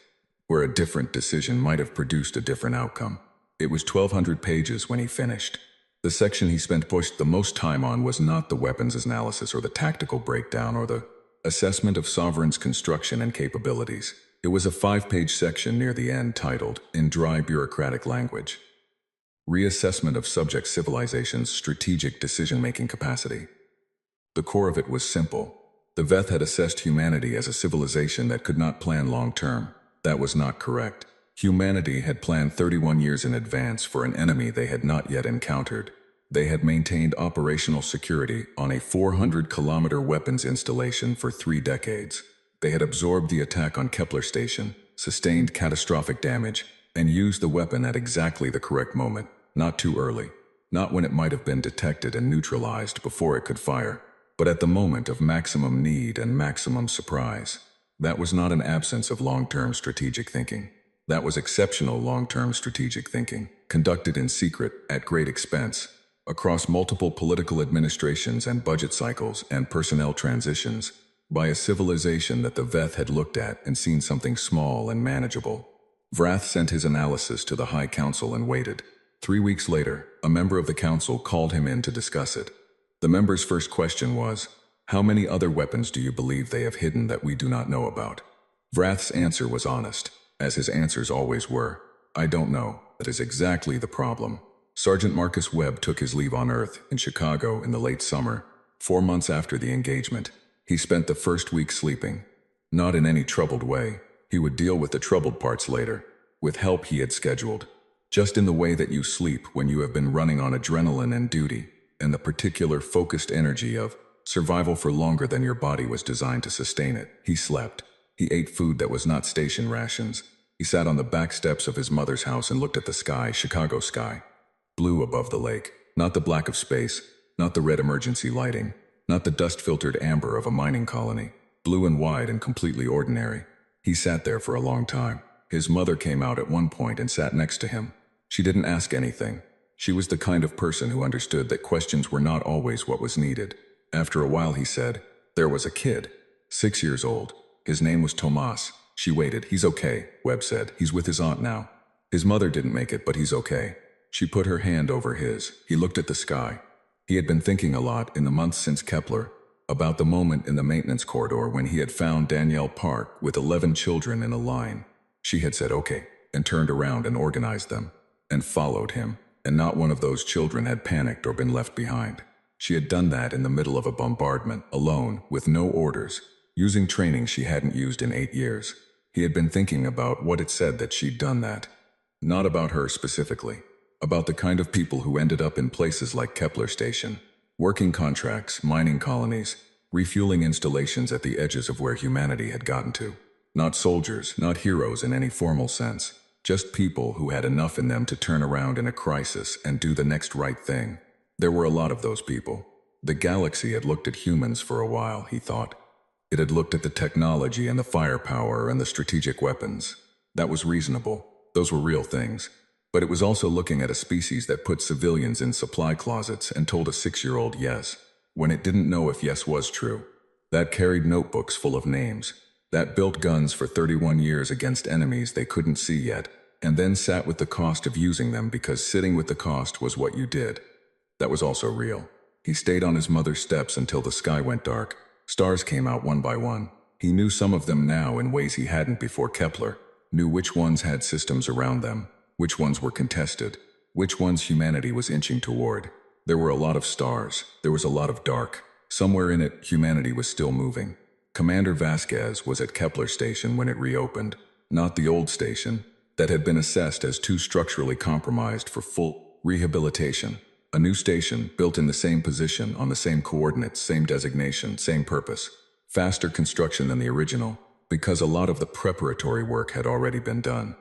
where a different decision might have produced a different outcome. It was 1,200 pages when he finished. The section he spent pushed the most time on was not the weapons analysis or the tactical breakdown or the assessment of Sovereign's construction and capabilities. It was a 5-page section near the end titled, in dry bureaucratic language, Reassessment of Subject Civilization's Strategic Decision-Making Capacity. The core of it was simple. The Veth had assessed humanity as a civilization that could not plan long-term. That was not correct. Humanity had planned 31 years in advance for an enemy they had not yet encountered. They had maintained operational security on a 400-kilometer weapons installation for 3 decades. They had absorbed the attack on Kepler Station, sustained catastrophic damage, and used the weapon at exactly the correct moment, not too early, not when it might have been detected and neutralized before it could fire, but at the moment of maximum need and maximum surprise. That was not an absence of long-term strategic thinking. That was exceptional long-term strategic thinking, conducted in secret, at great expense, across multiple political administrations and budget cycles and personnel transitions, by a civilization that the Veth had looked at and seen something small and manageable. Vrath sent his analysis to the High Council and waited. 3 weeks later, a member of the council called him in to discuss it. The member's first question was, "How many other weapons do you believe they have hidden that we do not know about?" Vrath's answer was honest, as his answers always were. "I don't know. That is exactly the problem." Sergeant Marcus Webb took his leave on Earth, in Chicago, in the late summer, 4 months after the engagement. He spent the first week sleeping. Not in any troubled way. He would deal with the troubled parts later, with help he had scheduled. Just in the way that you sleep when you have been running on adrenaline and duty, and the particular focused energy of survival for longer than your body was designed to sustain it. He slept. He ate food that was not station rations. He sat on the back steps of his mother's house and looked at the sky, Chicago sky. Blue above the lake. Not the black of space, not the red emergency lighting, not the dust-filtered amber of a mining colony. Blue and wide and completely ordinary. He sat there for a long time. His mother came out at one point and sat next to him. She didn't ask anything. She was the kind of person who understood that questions were not always what was needed. After a while he said, "There was a kid, 6 years old. His name was Tomas." She waited. "He's okay," Webb said. "He's with his aunt now. His mother didn't make it, but he's okay." She put her hand over his. He looked at the sky. He had been thinking a lot in the months since Kepler, about the moment in the maintenance corridor when he had found Danielle Park with 11 children in a line. She had said okay, and turned around and organized them, and followed him, and not one of those children had panicked or been left behind. She had done that in the middle of a bombardment, alone, with no orders, using training she hadn't used in 8 years. He had been thinking about what it said that she'd done that. Not about her specifically. About the kind of people who ended up in places like Kepler Station, working contracts, mining colonies, refueling installations at the edges of where humanity had gotten to. Not soldiers, not heroes in any formal sense, just people who had enough in them to turn around in a crisis and do the next right thing. There were a lot of those people. The galaxy had looked at humans for a while, he thought. It had looked at the technology and the firepower and the strategic weapons. That was reasonable. Those were real things. But it was also looking at a species that put civilians in supply closets and told a 6-year-old yes, when it didn't know if yes was true. That carried notebooks full of names. That built guns for 31 years against enemies they couldn't see yet, and then sat with the cost of using them because sitting with the cost was what you did. That was also real. He stayed on his mother's steps until the sky went dark. Stars came out one by one. He knew some of them now in ways he hadn't before Kepler, knew which ones had systems around them, which ones were contested, which ones humanity was inching toward. There were a lot of stars. There was a lot of dark. Somewhere in it, humanity was still moving. Commander Vasquez was at Kepler Station when it reopened, not the old station, that had been assessed as too structurally compromised for full rehabilitation. A new station, built in the same position, on the same coordinates, same designation, same purpose. Faster construction than the original, because a lot of the preparatory work had already been done.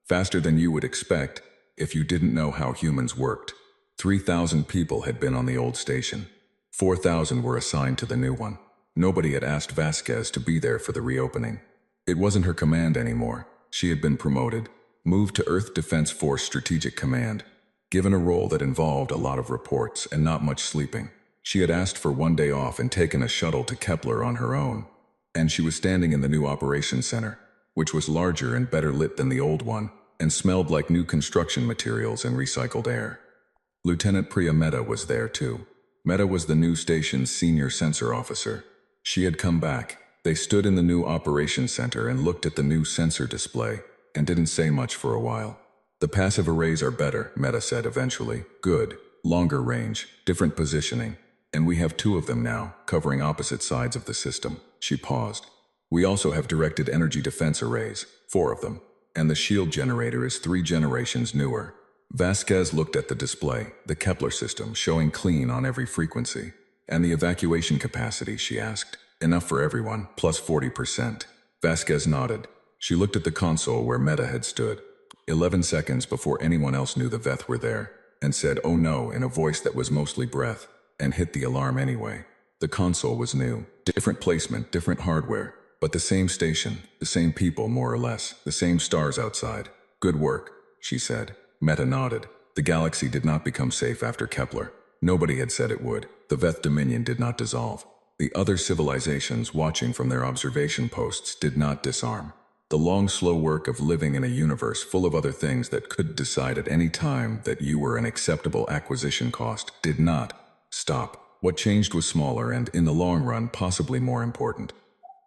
Faster than you would expect if you didn't know how humans worked. 3,000 people had been on the old station. 4,000 were assigned to the new one. Nobody had asked Vasquez to be there for the reopening. It wasn't her command anymore. She had been promoted, moved to Earth Defense Force Strategic Command. given a role that involved a lot of reports and not much sleeping. She had asked for one day off and taken a shuttle to Kepler on her own, and she was standing in the new operations center, which was larger and better lit than the old one, and smelled like new construction materials and recycled air. Lieutenant Priya Mehta was there too. Mehta was the new station's senior sensor officer. She had come back. They stood in the new operations center and looked at the new sensor display, and didn't say much for a while. The passive arrays are better, Mehta said eventually. Good, longer range, different positioning. And we have 2 of them now, covering opposite sides of the system. She paused. We also have directed energy defense arrays, 4 of them. And the shield generator is 3 generations newer. Vasquez looked at the display, the Kepler system, showing clean on every frequency. And the evacuation capacity, she asked. Enough for everyone, plus 40%. Vasquez nodded. She looked at the console where Mehta had stood, 11 seconds before anyone else knew the Veth were there, and said, "Oh no," in a voice that was mostly breath, and hit the alarm anyway. The console was new. Different placement, different hardware, but the same station, the same people more or less, the same stars outside. "Good work," she said. Mehta nodded. The galaxy did not become safe after Kepler. Nobody had said it would. The Veth Dominion did not dissolve. The other civilizations watching from their observation posts did not disarm. The long, slow work of living in a universe full of other things that could decide at any time that you were an acceptable acquisition cost did not stop. What changed was smaller and, in the long run, possibly more important.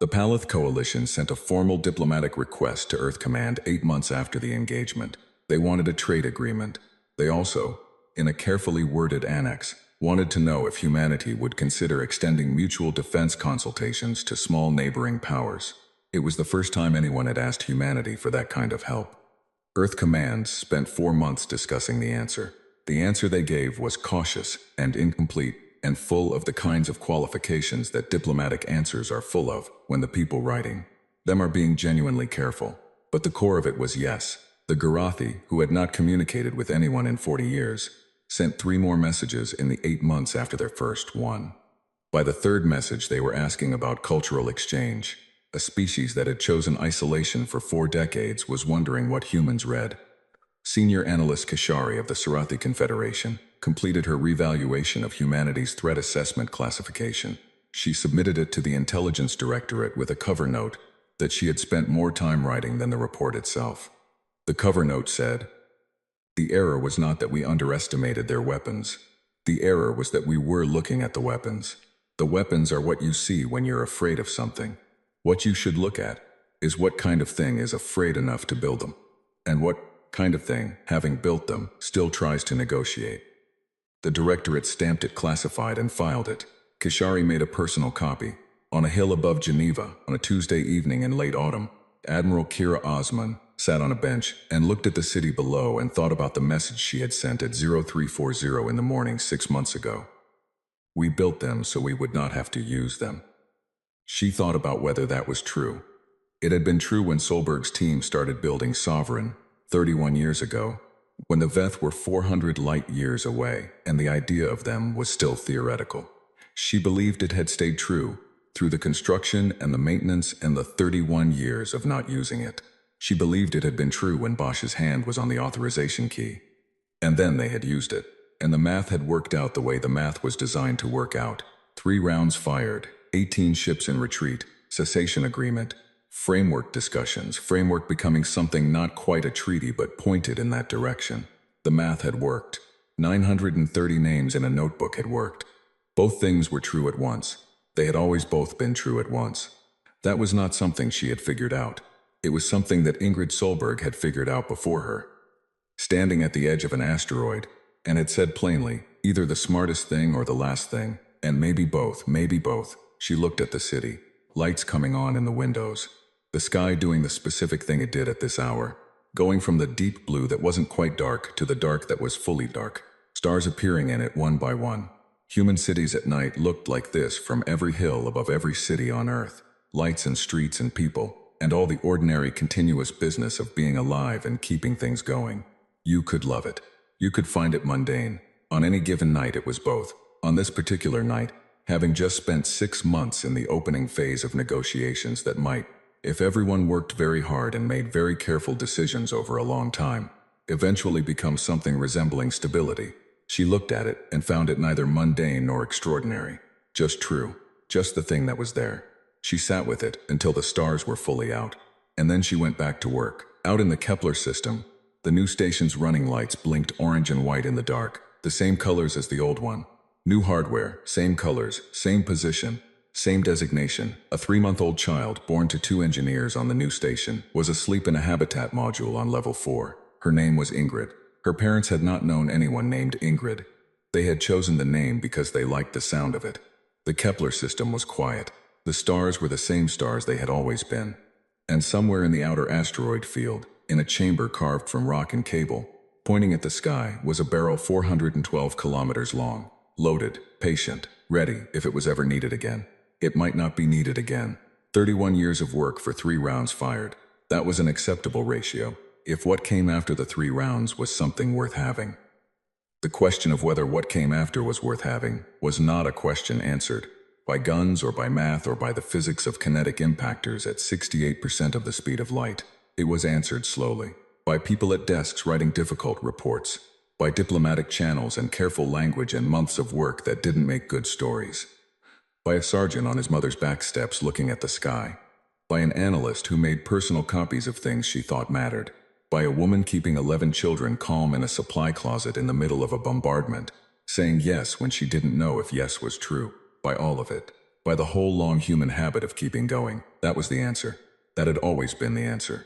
The Palith Coalition sent a formal diplomatic request to Earth Command 8 months after the engagement. They wanted a trade agreement. They also, in a carefully worded annex, wanted to know if humanity would consider extending mutual defense consultations to small neighboring powers. It was the first time anyone had asked humanity for that kind of help. Earth Command spent 4 months discussing the answer. The answer they gave was cautious and incomplete and full of the kinds of qualifications that diplomatic answers are full of when the people writing them are being genuinely careful. But the core of it was yes. The Garathi, who had not communicated with anyone in 40 years, sent 3 more messages in the 8 months after their first one. By the 3rd message, they were asking about cultural exchange. A species that had chosen isolation for 4 decades was wondering what humans read. Senior analyst Kashari of the Sarathi Confederation completed her revaluation of humanity's threat assessment classification. She submitted it to the Intelligence Directorate with a cover note that she had spent more time writing than the report itself. The cover note said, "The error was not that we underestimated their weapons. The error was that we were looking at the weapons. The weapons are what you see when you're afraid of something. What you should look at is what kind of thing is afraid enough to build them, and what kind of thing, having built them, still tries to negotiate." The Directorate stamped it classified and filed it. Kashari made a personal copy. On a hill above Geneva, on a Tuesday evening in late autumn, Admiral Kira Osman sat on a bench and looked at the city below and thought about the message she had sent at 0340 in the morning 6 months ago. "We built them so we would not have to use them." She thought about whether that was true. It had been true when Solberg's team started building Sovereign 31 years ago, when the Veth were 400 light years away and the idea of them was still theoretical. She believed it had stayed true through the construction and the maintenance and the 31 years of not using it. She believed it had been true when Bosch's hand was on the authorization key. And then they had used it, and the math had worked out the way the math was designed to work out. 3 rounds fired, 18 ships in retreat, cessation agreement, framework discussions, framework becoming something not quite a treaty but pointed in that direction. The math had worked. 930 names in a notebook had worked. Both things were true at once. They had always both been true at once. That was not something she had figured out. It was something that Ingrid Solberg had figured out before her. Standing at the edge of an asteroid, and had said plainly, either the smartest thing or the last thing, and maybe both, she looked at the city, lights coming on in the windows, the sky doing the specific thing it did at this hour, going from the deep blue that wasn't quite dark to the dark that was fully dark, stars appearing in it one by one. Human cities at night looked like this from every hill above every city on Earth, lights and streets and people, and all the ordinary continuous business of being alive and keeping things going. You could love it. You could find it mundane. On any given night it was both. On this particular night, having just spent 6 months in the opening phase of negotiations that might, if everyone worked very hard and made very careful decisions over a long time, eventually become something resembling stability. She looked at it and found it neither mundane nor extraordinary. Just true. Just the thing that was there. She sat with it until the stars were fully out. And then she went back to work. Out in the Kepler system, the new station's running lights blinked orange and white in the dark, the same colors as the old one. New hardware, same colors, same position, same designation. A 3-month-old child, born to 2 engineers on the new station, was asleep in a habitat module on level 4. Her name was Ingrid. Her parents had not known anyone named Ingrid. They had chosen the name because they liked the sound of it. The Kepler system was quiet. The stars were the same stars they had always been. And somewhere in the outer asteroid field, in a chamber carved from rock and cable, pointing at the sky, was a barrel 412 kilometers long, loaded, patient, ready if it was ever needed again. It might not be needed again. 31 years of work for 3 rounds fired. That was an acceptable ratio, if what came after the 3 rounds was something worth having. The question of whether what came after was worth having was not a question answered by guns or by math or by the physics of kinetic impactors at 68% of the speed of light. It was answered slowly, by people at desks writing difficult reports, by diplomatic channels and careful language and months of work that didn't make good stories, by a sergeant on his mother's back steps looking at the sky, by an analyst who made personal copies of things she thought mattered, by a woman keeping 11 children calm in a supply closet in the middle of a bombardment, saying yes when she didn't know if yes was true, by all of it, by the whole long human habit of keeping going. That was the answer. That had always been the answer.